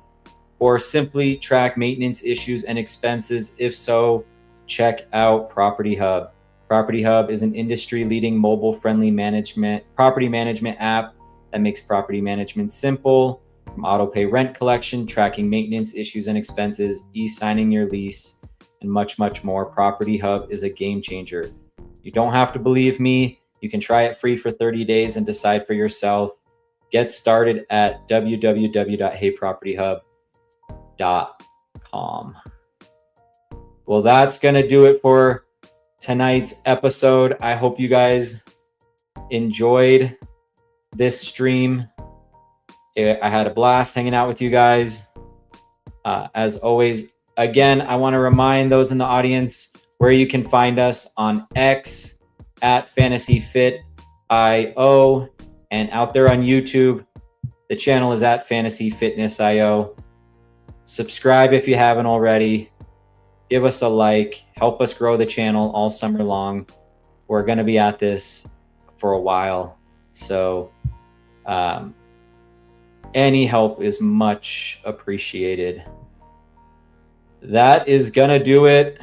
or simply track maintenance issues and expenses? If so, check out Property Hub. Property Hub is an industry-leading mobile-friendly property management app that makes property management simple. From auto-pay rent collection, tracking maintenance issues and expenses, e-signing your lease, and much, much more. Property Hub is a game changer. You don't have to believe me. You can try it free for 30 days and decide for yourself. Get started at www.heypropertyhub.com. Well, that's going to do it for tonight's episode. I hope you guys enjoyed this stream. I had a blast hanging out with you guys. As always, again, I want to remind those in the audience where you can find us on X at FantasyFit.io, and out there on YouTube, the channel is at FantasyFitness.io. Subscribe if you haven't already. Give us a like. Help us grow the channel all summer long. We're going to be at this for a while. So any help is much appreciated. That is going to do it.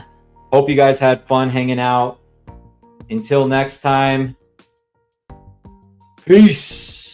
Hope you guys had fun hanging out. Until next time, peace.